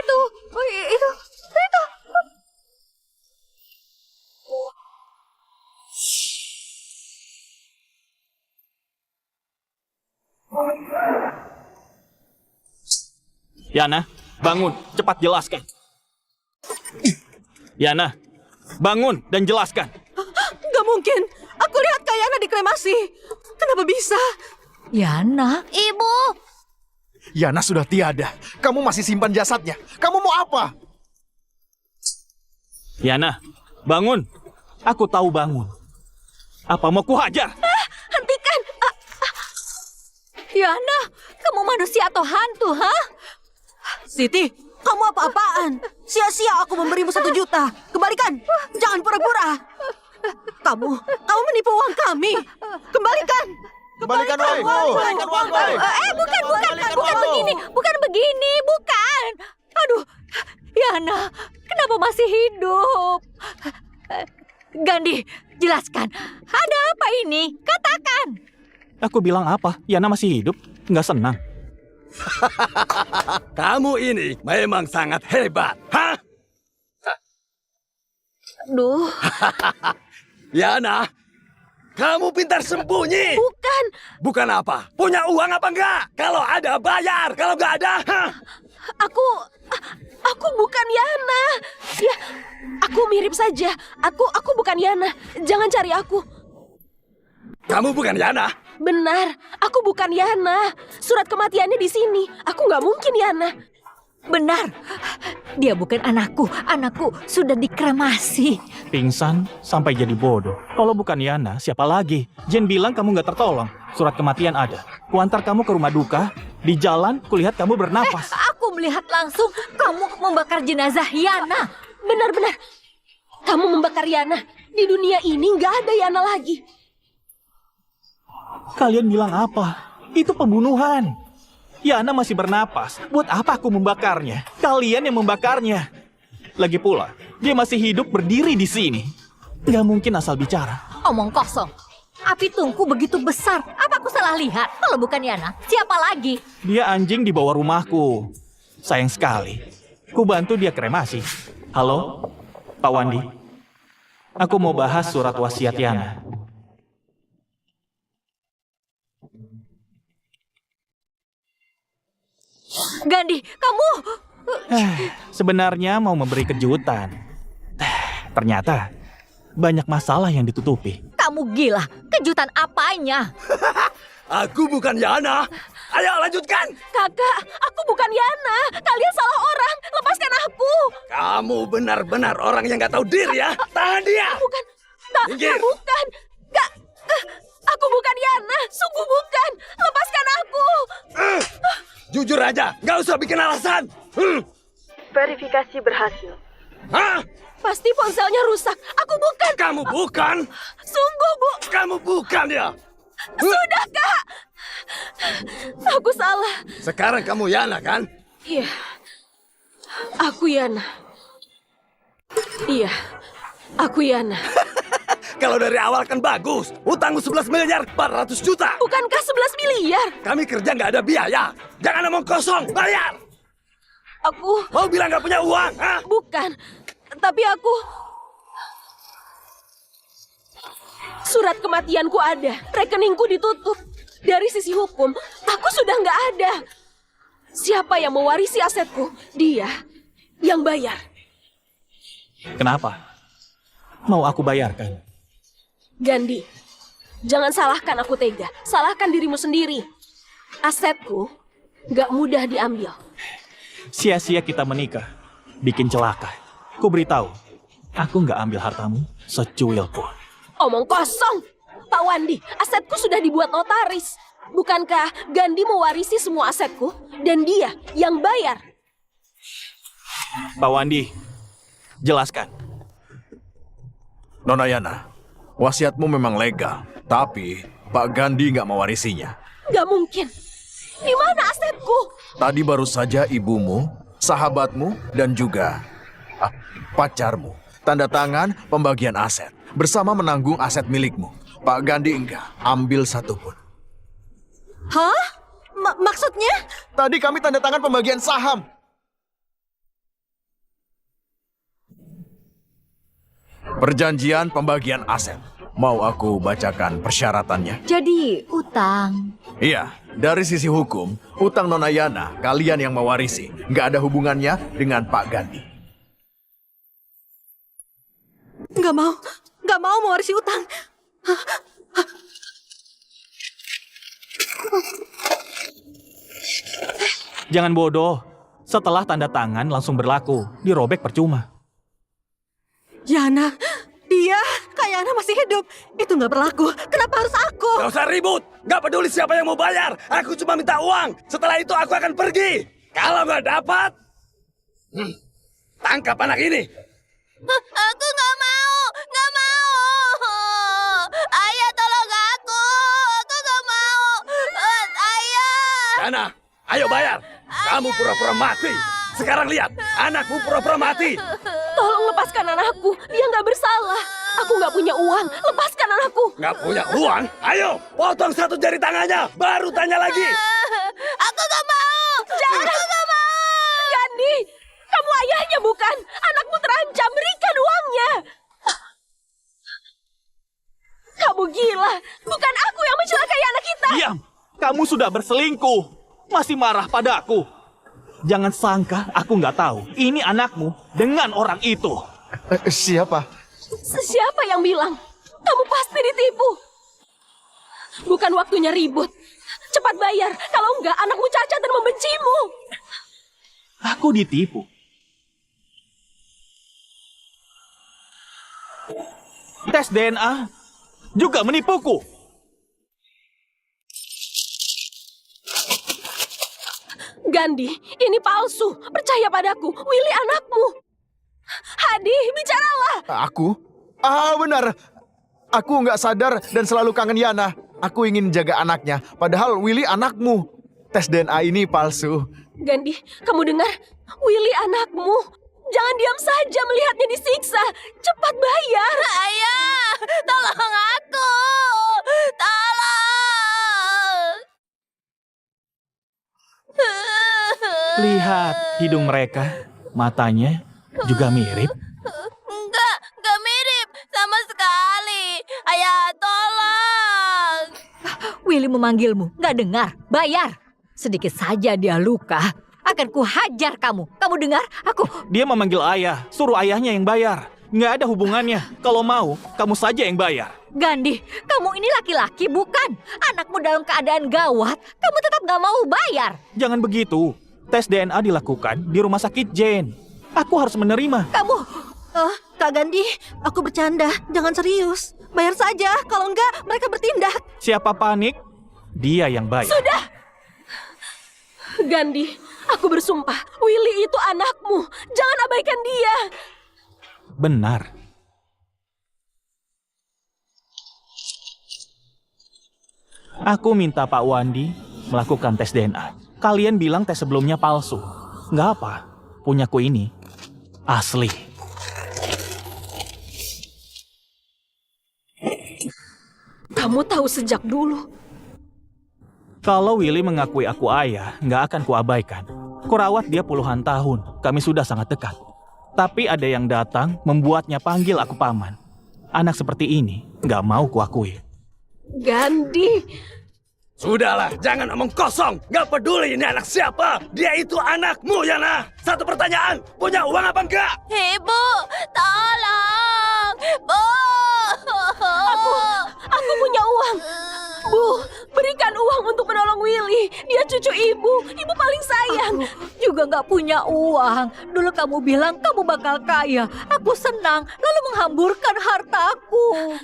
Itu. Yana, bangun, cepat jelaskan. Yana, bangun dan jelaskan. Gak mungkin. Aku lihat Kak Yana dikremasi. Kenapa bisa? Yana, Ibu, Yana sudah tiada. Kamu masih simpan jasadnya. Kamu mau apa? Yana, bangun. Aku tahu bangun. Apa mau kuhajar? hentikan. Yana, kamu manusia atau hantu, ha? Siti, kamu apa-apaan? Sia-sia aku memberimu 1 juta. Kembalikan. Jangan pura-pura. Kamu menipu uang kami. Kembalikan. Kembalikan uangku. Kembalikan uangku. Bukan begini, bukan. Aduh, Yana, kenapa masih hidup? Gandhi, jelaskan. Ada apa ini? Katakan. Aku bilang apa? Yana masih hidup? Nggak senang. Kamu ini memang sangat hebat. Hah? Duh, Yana, kamu pintar sembunyi. bukan. Bukan apa? Punya uang apa enggak? Kalau ada bayar, kalau enggak ada, hah? Aku bukan Yana. Ya, aku mirip saja. Aku bukan Yana. Jangan cari aku. Kamu bukan Yana. Benar, aku bukan Yana. Surat kematiannya di sini. Aku nggak mungkin Yana. Benar, dia bukan anakku. Anakku sudah dikremasi. Pingsan sampai jadi bodoh. Kalau bukan Yana, siapa lagi? Jen bilang kamu nggak tertolong. Surat kematian ada. Kuantar kamu ke rumah duka. Di jalan, kulihat kamu bernapas. Aku melihat langsung kamu membakar jenazah Yana. Benar-benar. Kamu membakar Yana. Di dunia ini nggak ada Yana lagi. Kalian bilang apa? Itu pembunuhan. Yana masih bernapas. Buat apa aku membakarnya? Kalian yang membakarnya. Lagi pula, dia masih hidup berdiri di sini. Nggak mungkin asal bicara. Omong kosong. Api tungku begitu besar. Apa aku salah lihat? Kalau bukan Yana, siapa lagi? Dia anjing di bawah rumahku. Sayang sekali. Ku bantu dia kremasi. Halo, Pak Wandi. Aku mau bahas surat wasiat Yana. Gandhi, kamu... Sebenarnya mau memberi kejutan. Ternyata banyak masalah yang ditutupi. Kamu gila. Kejutan apanya? Aku bukan Yana. Ayo lanjutkan. Kakak, aku bukan Yana. Kalian salah orang. Lepaskan aku. Kamu benar-benar orang yang gak tahu diri ya. Tahan dia. Bukan. Minggir. Bukan. Kak, aku bukan Yana. Sungguh bukan. Lepaskan aku. Jujur aja, gak usah bikin alasan. Verifikasi berhasil. Hah? Pasti ponselnya rusak. Aku bukan. Kamu bukan? Sungguh, Bu. Kamu bukan ya? Sudah, Kak. Aku salah. Sekarang kamu Yana kan? Iya. Aku Yana. Iya. Aku Yana. Kalau dari awal kan bagus. Utangmu 11 miliar 400 juta. Bukankah 11 miliar? Kami kerja nggak ada biaya. Jangan omong kosong, bayar. Aku Mau bilang nggak punya uang, hah? bukan. Tapi aku... Surat kematianku ada. Rekeningku ditutup. Dari sisi hukum, aku sudah nggak ada. Siapa yang mewarisi asetku? Dia yang bayar. Kenapa? Mau aku bayarkan? Gandhi, jangan salahkan aku tega. Salahkan dirimu sendiri. Asetku nggak mudah diambil. Sia-sia kita menikah. Bikin celaka. Ku beritahu, aku nggak ambil hartamu secuil pun. Omong kosong. Pak Wandi, asetku sudah dibuat notaris. Bukankah Gandhi mewarisi semua asetku? Dan dia yang bayar. Pak Wandi, Jelaskan. Nona Yana, wasiatmu memang legal, tapi Pak Gandhi nggak mewarisinya. Gak mungkin. Di mana asetku? Tadi baru saja ibumu, sahabatmu, dan juga pacarmu tanda tangan pembagian aset bersama menanggung aset milikmu. Pak Gandhi enggak ambil satupun. Hah? Maksudnya? Tadi kami tanda tangan pembagian saham. Perjanjian pembagian aset. Mau aku bacakan persyaratannya? Jadi, utang. Iya, dari sisi hukum, utang Nona Yana, kalian yang mewarisi. Nggak ada hubungannya dengan Pak Gandhi. Nggak mau mewarisi utang. Jangan bodoh. Setelah tanda tangan langsung berlaku. Dirobek percuma. Yana, dia kayak Yana masih hidup. Itu nggak berlaku. Kenapa harus aku? Gak usah ribut. Gak peduli siapa yang mau bayar. Aku cuma minta uang. Setelah itu aku akan pergi. Kalau nggak dapat, tangkap anak ini. Aku nggak mau, nggak mau. Ayah tolong aku nggak mau. Ayah. Yana, ayo bayar. Kamu pura-pura mati. Sekarang lihat, anakmu pura-pura mati. Tolong lepaskan anakku. Dia nggak bersalah. Aku nggak punya uang. Lepaskan anakku. Nggak punya uang? Ayo, potong satu jari tangannya. Baru tanya lagi. Aku nggak mau. Jangan. Aku nggak mau. Gandhi, kamu ayahnya bukan? Anakmu terancam. Berikan uangnya. Kamu gila. Bukan aku yang mencelakai anak kita. Diam! Kamu sudah berselingkuh. Masih marah padaku. Jangan sangka aku nggak tahu. Ini anakmu dengan orang itu. Siapa? Siapa yang bilang? Kamu pasti ditipu. Bukan waktunya ribut. Cepat bayar. Kalau enggak, anakmu cacat dan membencimu. Aku ditipu. Tes DNA juga menipuku. Gandhi, ini palsu. Percaya padaku. Willy anakmu. Hadi, bicaralah. Aku? Benar. Aku nggak sadar dan selalu kangen Yana. Aku ingin jaga anaknya, padahal Willy anakmu. Tes DNA ini palsu. Gandhi, kamu dengar? Willy anakmu. Jangan diam saja melihatnya disiksa. Cepat bayar. Ayah, tolong aku. Tolong. Lihat hidung mereka, matanya juga mirip. Enggak mirip sama sekali. Ayah, tolong. Willy memanggilmu, nggak dengar? Bayar. Sedikit saja dia luka, akan kuhajar kamu. Kamu dengar? Aku... Dia memanggil ayah, suruh ayahnya yang bayar. Nggak ada hubungannya. Kalau mau, kamu saja yang bayar. Gandhi, kamu ini laki-laki bukan? Anakmu dalam keadaan gawat, kamu tetap nggak mau bayar. Jangan begitu. Tes DNA dilakukan di rumah sakit Jane. Aku harus menerima. Kamu... Kak Gandhi, aku bercanda. Jangan serius. Bayar saja. Kalau enggak, mereka bertindak. Siapa panik? Dia yang bayar. Sudah. Gandhi, aku bersumpah. Willy itu anakmu. Jangan abaikan dia. Benar. Aku minta Pak Wandi melakukan tes DNA. Kalian bilang tes sebelumnya palsu. Nggak apa, punyaku ini asli. Kamu tahu sejak dulu. Kalau Willy mengakui aku ayah, nggak akan kuabaikan. Kurawat dia puluhan tahun, kami sudah sangat dekat. Tapi ada yang datang membuatnya panggil aku paman. Anak seperti ini nggak mau kuakui. Gandhi, Sudahlah, jangan omong kosong. Gak peduli ini anak siapa. Dia itu anakmu, Yana. Satu pertanyaan, punya uang apa enggak? Ibu, tolong. Bu. aku punya uang. Bu, berikan uang untuk menolong Willy. Dia cucu ibu. Ibu paling sayang. juga nggak punya uang. Dulu kamu bilang kamu bakal kaya. Aku senang, lalu menghamburkan hartaku.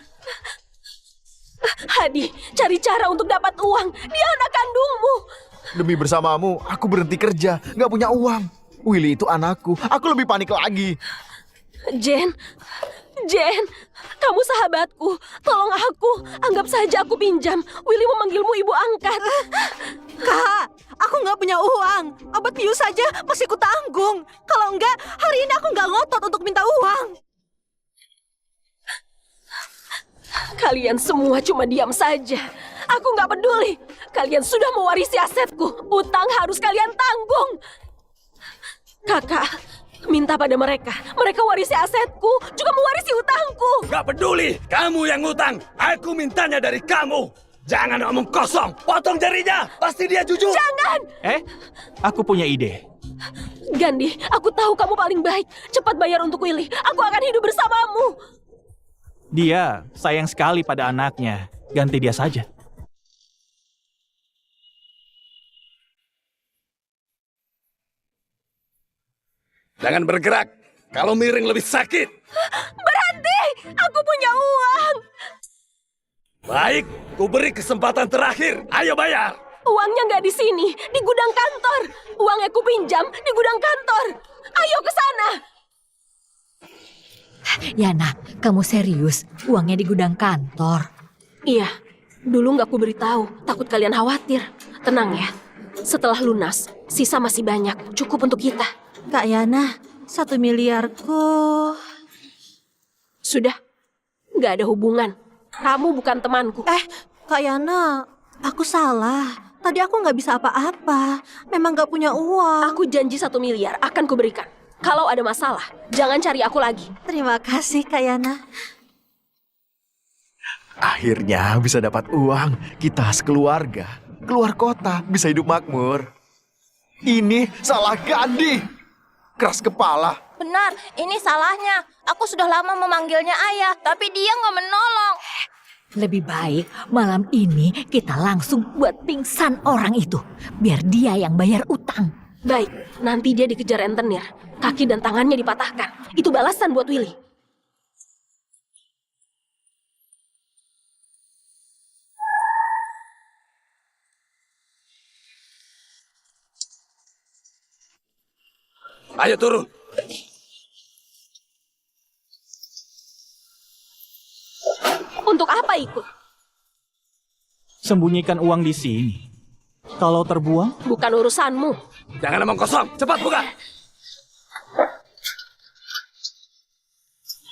Hadi, cari cara untuk dapat uang. Dia anak kandungmu. Demi bersamamu, aku berhenti kerja. Nggak punya uang. Willy itu anakku. Aku lebih panik lagi. Jen, kamu sahabatku. Tolong aku, anggap saja aku pinjam. Willy memanggilmu ibu angkat. Kak, aku nggak punya uang. Obat bius saja masih kutanggung. Kalau enggak, hari ini aku nggak ngotot untuk minta uang. Kalian semua cuma diam saja. Aku nggak peduli. Kalian sudah mewarisi asetku. Utang harus kalian tanggung. Kakak, minta pada mereka. Mereka warisi asetku, juga mewarisi utangku. Gak peduli, kamu yang ngutang. Aku mintanya dari kamu. Jangan ngomong kosong, potong jarinya. Pasti dia jujur. Jangan! Aku punya ide. Gandhi, aku tahu kamu paling baik. Cepat bayar untuk Willy. Aku akan hidup bersamamu. Dia sayang sekali pada anaknya. Ganti dia saja. Jangan bergerak. Kalau miring lebih sakit. Berhenti! Aku punya uang. Baik, ku beri kesempatan terakhir. Ayo bayar. Uangnya nggak di sini, di gudang kantor. Uangnya ku pinjam di gudang kantor. Ayo ke sana. Yana, kamu serius? Uangnya di gudang kantor. Iya, dulu nggak ku beritahu. Takut kalian khawatir. Tenang ya. Setelah lunas, sisa masih banyak. Cukup untuk kita. Kak Yana, 1 miliarku. Sudah, nggak ada hubungan. Kamu bukan temanku. Kak Yana, aku salah. Tadi aku nggak bisa apa-apa. Memang nggak punya uang. Aku janji 1 miliar akan kuberikan. Kalau ada masalah, jangan cari aku lagi. Terima kasih, Kak Yana. Akhirnya bisa dapat uang. Kita sekeluarga. Keluar kota, bisa hidup makmur. Ini salah Gandhi. Keras kepala. Benar, ini salahnya. Aku sudah lama memanggilnya ayah, tapi dia nggak menolong. Lebih baik malam ini kita langsung buat pingsan orang itu. Biar dia yang bayar utang. Baik, nanti dia dikejar rentenir. Kaki dan tangannya dipatahkan. Itu balasan buat Willy. Ayo turun. Untuk apa ikut? Sembunyikan uang di sini. Kalau terbuang, Bukan urusanmu. Jangan ngomong kosong. Cepat buka.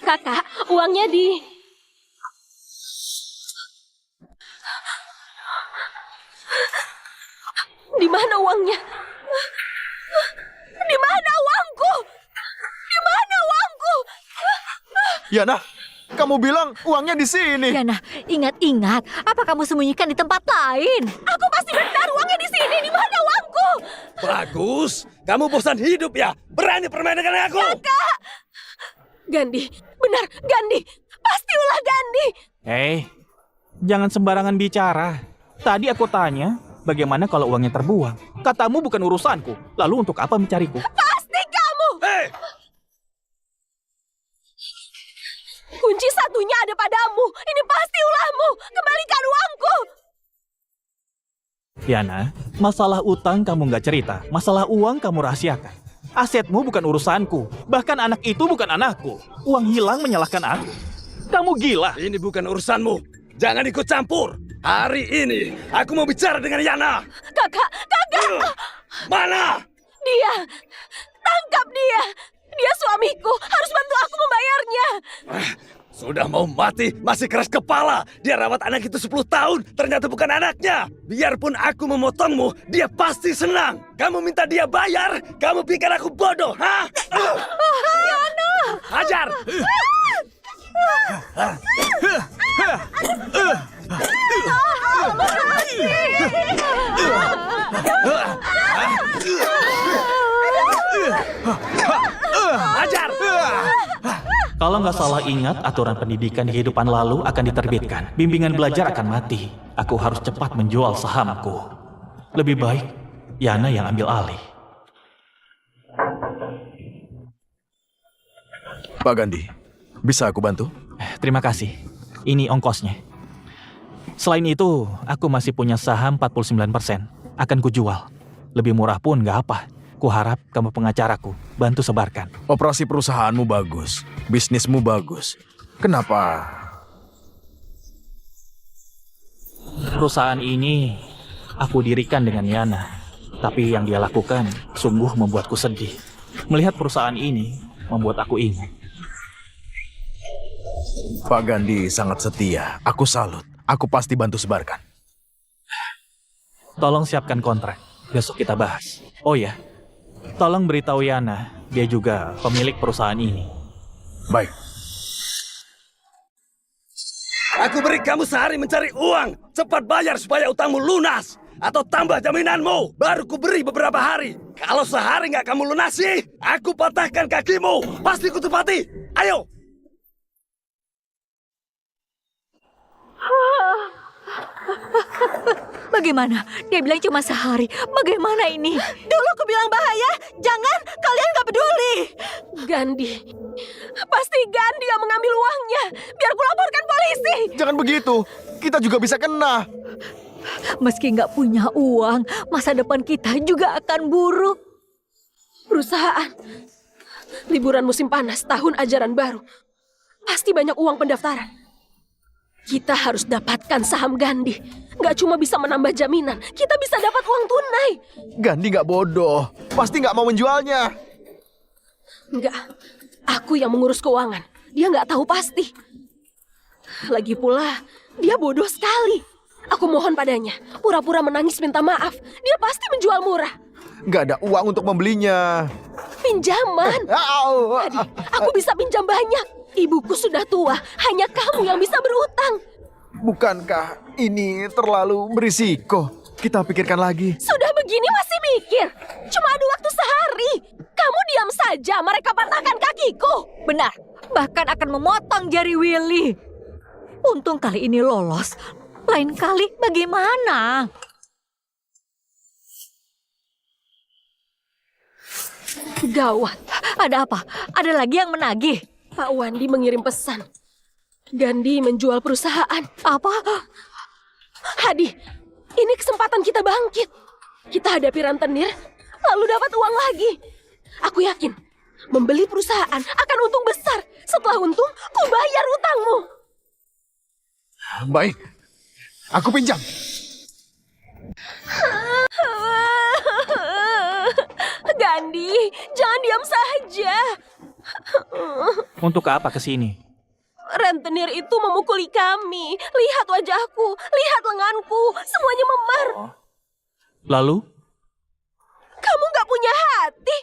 Kakak, uangnya di... Di mana uangnya? Di mana uangku? Di mana uangku? Yana, kamu bilang uangnya di sini. Yana, ingat-ingat, apa kamu sembunyikan di tempat lain? Aku pasti benar uangnya di sini. Di mana uangku? Bagus. Kamu bosan hidup ya? Berani permain dengan aku? Gandhi, benar, Gandhi. Pasti ulah Gandhi. jangan sembarangan bicara. Tadi aku tanya, bagaimana kalau uangnya terbuang? Katamu bukan urusanku. Lalu untuk apa mencariku? Pasti kamu. Hei! Kunci satunya ada padamu. Ini pasti ulahmu. Kembalikan uangku. Yana, masalah utang kamu nggak cerita. Masalah uang kamu rahasiakan. Asetmu bukan urusanku. Bahkan anak itu bukan anakku. Uang hilang menyalahkan aku. Kamu gila. Ini bukan urusanmu. Jangan ikut campur. Hari ini aku mau bicara dengan Yana. Kakak. Mana? Dia. Tangkap dia. Dia suamiku. Harus bantu aku membayarnya. Sudah mau mati, masih keras kepala. Dia rawat anak itu 10 tahun, ternyata bukan anaknya. Biarpun aku memotongmu, dia pasti senang. Kamu minta dia bayar, kamu pikir aku bodoh, ha? Hajar! Hajar! Kalau nggak salah ingat, aturan pendidikan di kehidupan lalu akan diterbitkan. Bimbingan belajar akan mati. Aku harus cepat menjual sahamku. Lebih baik, Yana yang ambil alih. Pak Gandhi, bisa aku bantu? Terima kasih. Ini ongkosnya. Selain itu, aku masih punya saham 49%. Akan kujual. Lebih murah pun nggak apa. Kuharap kamu pengacaraku, bantu sebarkan. Operasi perusahaanmu bagus, bisnismu bagus. Kenapa? Perusahaan ini aku dirikan dengan Yana. Tapi yang dia lakukan sungguh membuatku sedih. Melihat perusahaan ini membuat aku ingat. Pak Gandhi sangat setia. Aku salut. Aku pasti bantu sebarkan. Tolong siapkan kontrak. Besok kita bahas. Oh ya, tolong beritahu Yana. Dia juga pemilik perusahaan ini. Baik. Aku beri kamu sehari mencari uang. Cepat bayar supaya utangmu lunas. Atau tambah jaminanmu. Baru ku beri beberapa hari. Kalau sehari nggak kamu lunasi, aku patahkan kakimu. Pasti ku tepati. Ayo. Bagaimana? Dia bilang cuma sehari. Bagaimana ini? Dulu aku bilang bahaya, jangan, kalian gak peduli. Gandhi. Pasti Gandhi yang mengambil uangnya. Biar ku laporkan polisi. Jangan begitu. Kita juga bisa kena. Meski nggak punya uang, masa depan kita juga akan buruk. Perusahaan. Liburan musim panas, tahun ajaran baru. Pasti banyak uang pendaftaran. Kita harus dapatkan saham Gandhi. Nggak cuma bisa menambah jaminan, kita bisa dapat uang tunai. Gandhi nggak bodoh. Pasti nggak mau menjualnya. Nggak, aku yang mengurus keuangan. Dia nggak tahu pasti. Lagi pula, dia bodoh sekali. Aku mohon padanya, pura-pura menangis minta maaf. Dia pasti menjual murah. Nggak ada uang untuk membelinya. Pinjaman. Tadi, aku bisa pinjam banyak. Ibuku sudah tua, hanya kamu yang bisa berutang. Bukankah ini terlalu berisiko? Kita pikirkan lagi. Sudah begini masih mikir. Cuma ada waktu sehari. Kamu diam saja, mereka patahkan kakiku. Benar, bahkan akan memotong jari Willy. Untung kali ini lolos. Lain kali bagaimana? Gawat. Ada apa? Ada lagi yang menagih? Pak Wandi mengirim pesan. Gandhi menjual perusahaan. Apa? Hadi, ini kesempatan kita bangkit. Kita hadapi rentenir, lalu dapat uang lagi. Aku yakin, membeli perusahaan akan untung besar. Setelah untung, ku bayar utangmu. Baik. Aku pinjam. Gandhi, jangan diam saja. Untuk apa kesini? Rentenir itu memukuli kami. Lihat wajahku, lihat lenganku, semuanya memar. Lalu? Kamu gak punya hati.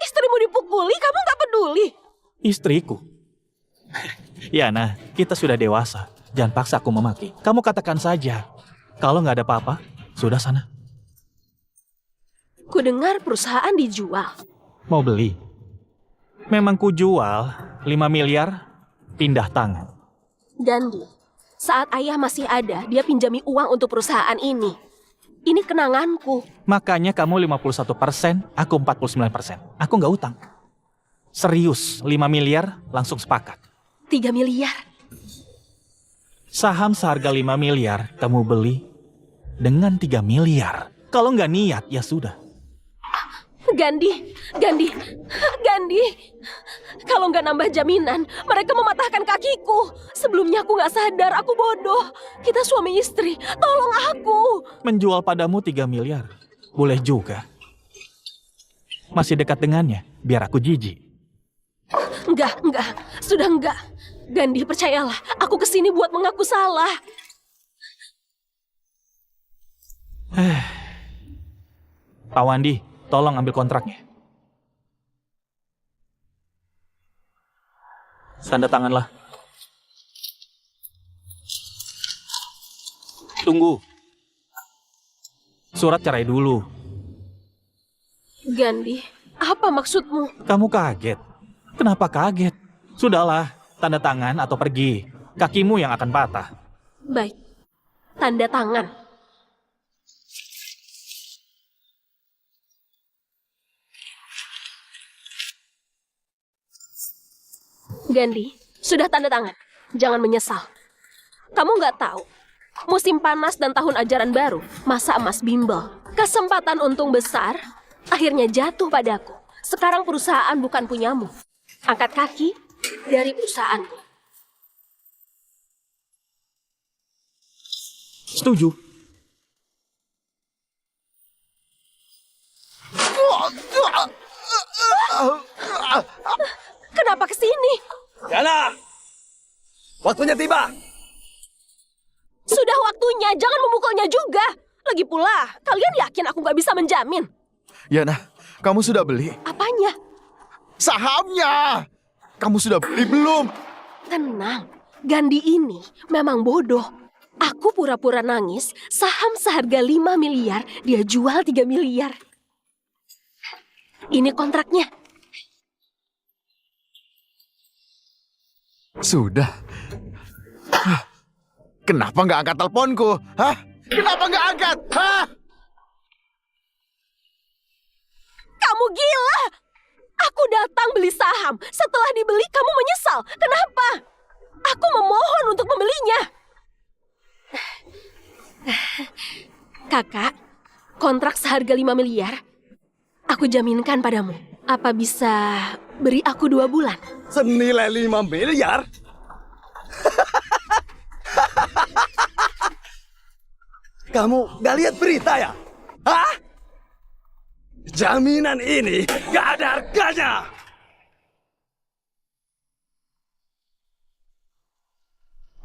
Istrimu dipukuli, kamu gak peduli. Istriku. Yana, kita sudah dewasa. Jangan paksa aku memaki. Kamu katakan saja. Kalau nggak ada apa-apa, sudah sana. Ku dengar perusahaan dijual. Mau beli? Memang ku jual 5 miliar, pindah tangan. Gandhi, saat ayah masih ada, dia pinjami uang untuk perusahaan ini. Ini kenanganku. Makanya kamu 51%, aku 49%. Aku nggak utang. Serius, 5 miliar langsung sepakat. 3 miliar. Saham seharga 5 miliar kamu beli dengan 3 miliar. Kalau nggak niat, ya sudah. Gandhi. Kalau nggak nambah jaminan, mereka mematahkan kakiku. Sebelumnya aku nggak sadar, aku bodoh. Kita suami istri, tolong aku. Menjual padamu 3 miliar. Boleh juga. Masih dekat dengannya, biar aku jijik. Enggak. Sudah enggak. Gandhi, percayalah. Aku kesini buat mengaku salah. Pak Wandi, tolong ambil kontraknya. Tanda tanganlah. Tunggu. Surat cerai dulu. Gandhi, apa maksudmu? Kamu kaget. Kenapa kaget? Sudahlah, tanda tangan atau pergi. Kakimu yang akan patah. Baik. Tanda tangan. Gandhi, sudah tanda tangan. Jangan menyesal. Kamu nggak tahu, musim panas dan tahun ajaran baru, masa emas bimbel. Kesempatan untung besar, akhirnya jatuh padaku. Sekarang perusahaan bukan punyamu. Angkat kaki dari perusahaanku. Setuju. Kenapa kesini? Yana, waktunya tiba. Sudah waktunya, jangan memukulnya juga. Lagi pula, kalian yakin aku gak bisa menjamin? Yana, kamu sudah beli? Apanya? Sahamnya! Kamu sudah beli belum? Tenang, Gandhi ini memang bodoh. Aku pura-pura nangis, saham seharga 5 miliar, dia jual 3 miliar. Ini kontraknya. Sudah. Hah, kenapa nggak angkat teleponku? Hah? Kenapa nggak angkat? Hah? Kamu gila! Aku datang beli saham. Setelah dibeli, kamu menyesal. Kenapa? Aku memohon untuk membelinya. Kakak, kontrak seharga 5 miliar. Aku jaminkan padamu. Apa bisa beri aku 2 bulan? Senilai 5 miliar? Kamu gak lihat berita ya? Hah? Jaminan ini gak ada harganya.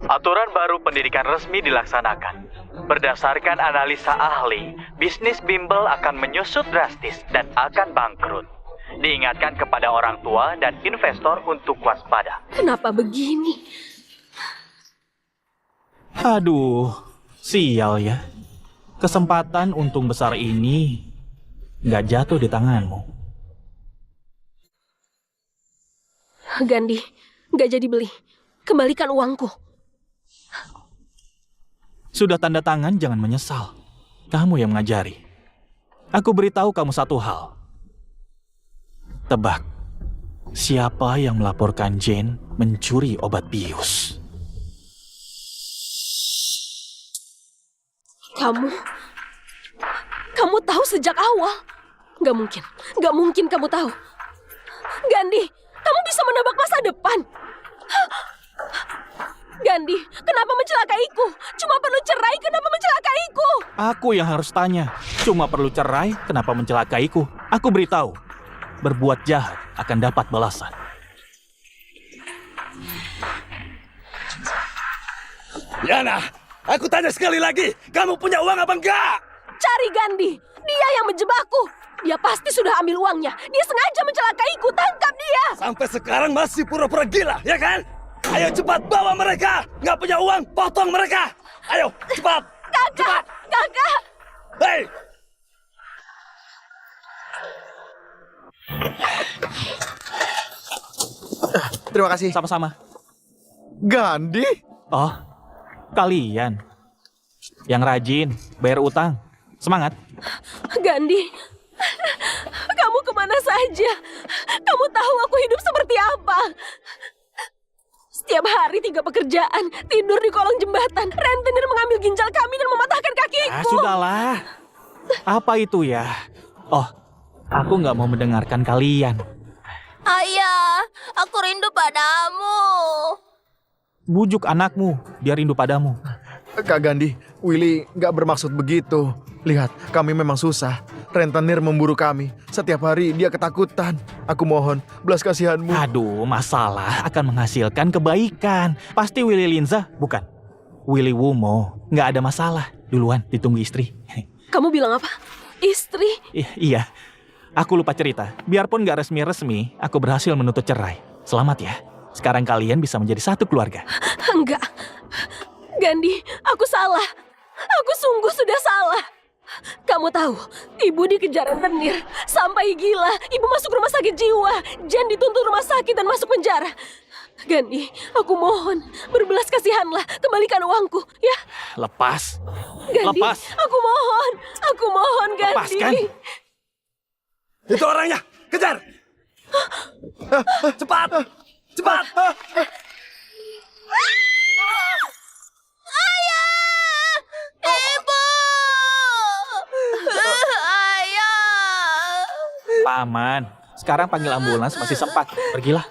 Aturan baru pendidikan resmi dilaksanakan. Berdasarkan analisa ahli, bisnis bimbel akan menyusut drastis dan akan bangkrut. Diingatkan kepada orang tua dan investor untuk waspada. Kenapa begini? Aduh, sial ya. Kesempatan untung besar ini nggak jatuh di tanganmu. Gandhi, nggak jadi beli. Kembalikan uangku. Sudah tanda tangan, jangan menyesal. Kamu yang mengajari. Aku beritahu kamu satu hal. Tebak, siapa yang melaporkan Jane mencuri obat bius? Kamu tahu sejak awal? Gak mungkin kamu tahu. Gandhi, kamu bisa menebak masa depan. Gandhi, kenapa mencelakaiku? Cuma perlu cerai, kenapa mencelakaiku? Aku yang harus tanya. Cuma perlu cerai, kenapa mencelakaiku? Aku beritahu, berbuat jahat akan dapat balasan. Yana, aku tanya sekali lagi, kamu punya uang apa enggak? Cari Gandhi, dia yang menjebakku. Dia pasti sudah ambil uangnya. Dia sengaja mencelakaiku, tangkap dia. Sampai sekarang masih pura-pura gila, ya kan? Ayo cepat bawa mereka. Nggak punya uang, potong mereka. Ayo, cepat. Kakak, kakak. Hei, Terima kasih. Sama-sama. Gandhi? Oh, kalian yang rajin, bayar utang. Semangat. Gandhi, kamu kemana saja? Kamu tahu aku hidup seperti apa? Setiap hari 3 pekerjaan, tidur di kolong jembatan, rentenir mengambil ginjal kami dan mematahkan kakiku. Sudahlah. Apa itu ya? Oh, aku nggak mau mendengarkan kalian. Ayah, aku rindu padamu. Bujuk anakmu, dia rindu padamu. Kak Gandhi, Willy nggak bermaksud begitu. Lihat, kami memang susah. Rentenir memburu kami. Setiap hari dia ketakutan. Aku mohon, belas kasihanmu. Aduh, masalah akan menghasilkan kebaikan. Pasti Willy Linza, bukan? Willy Wumo, nggak ada masalah. Duluan, ditunggu istri. Kamu bilang apa? Istri? Iya, aku lupa cerita. Biarpun nggak resmi-resmi, aku berhasil menuntut cerai. Selamat ya. Sekarang kalian bisa menjadi satu keluarga. Enggak. Gandhi, aku salah. Aku sungguh sudah salah. Kamu tahu, ibu dikejar rentenir. Sampai gila, ibu masuk rumah sakit jiwa. Jen dituntut rumah sakit dan masuk penjara. Gandhi, aku mohon, berbelas kasihanlah. Kembalikan uangku, ya. Lepas. Gandhi, Lepas. aku mohon Gandhi. Lepaskan. itu orangnya, kejar. Cepat, cepat. Ibu! Ayah! Paman, sekarang panggil ambulans masih sempat. Pergilah.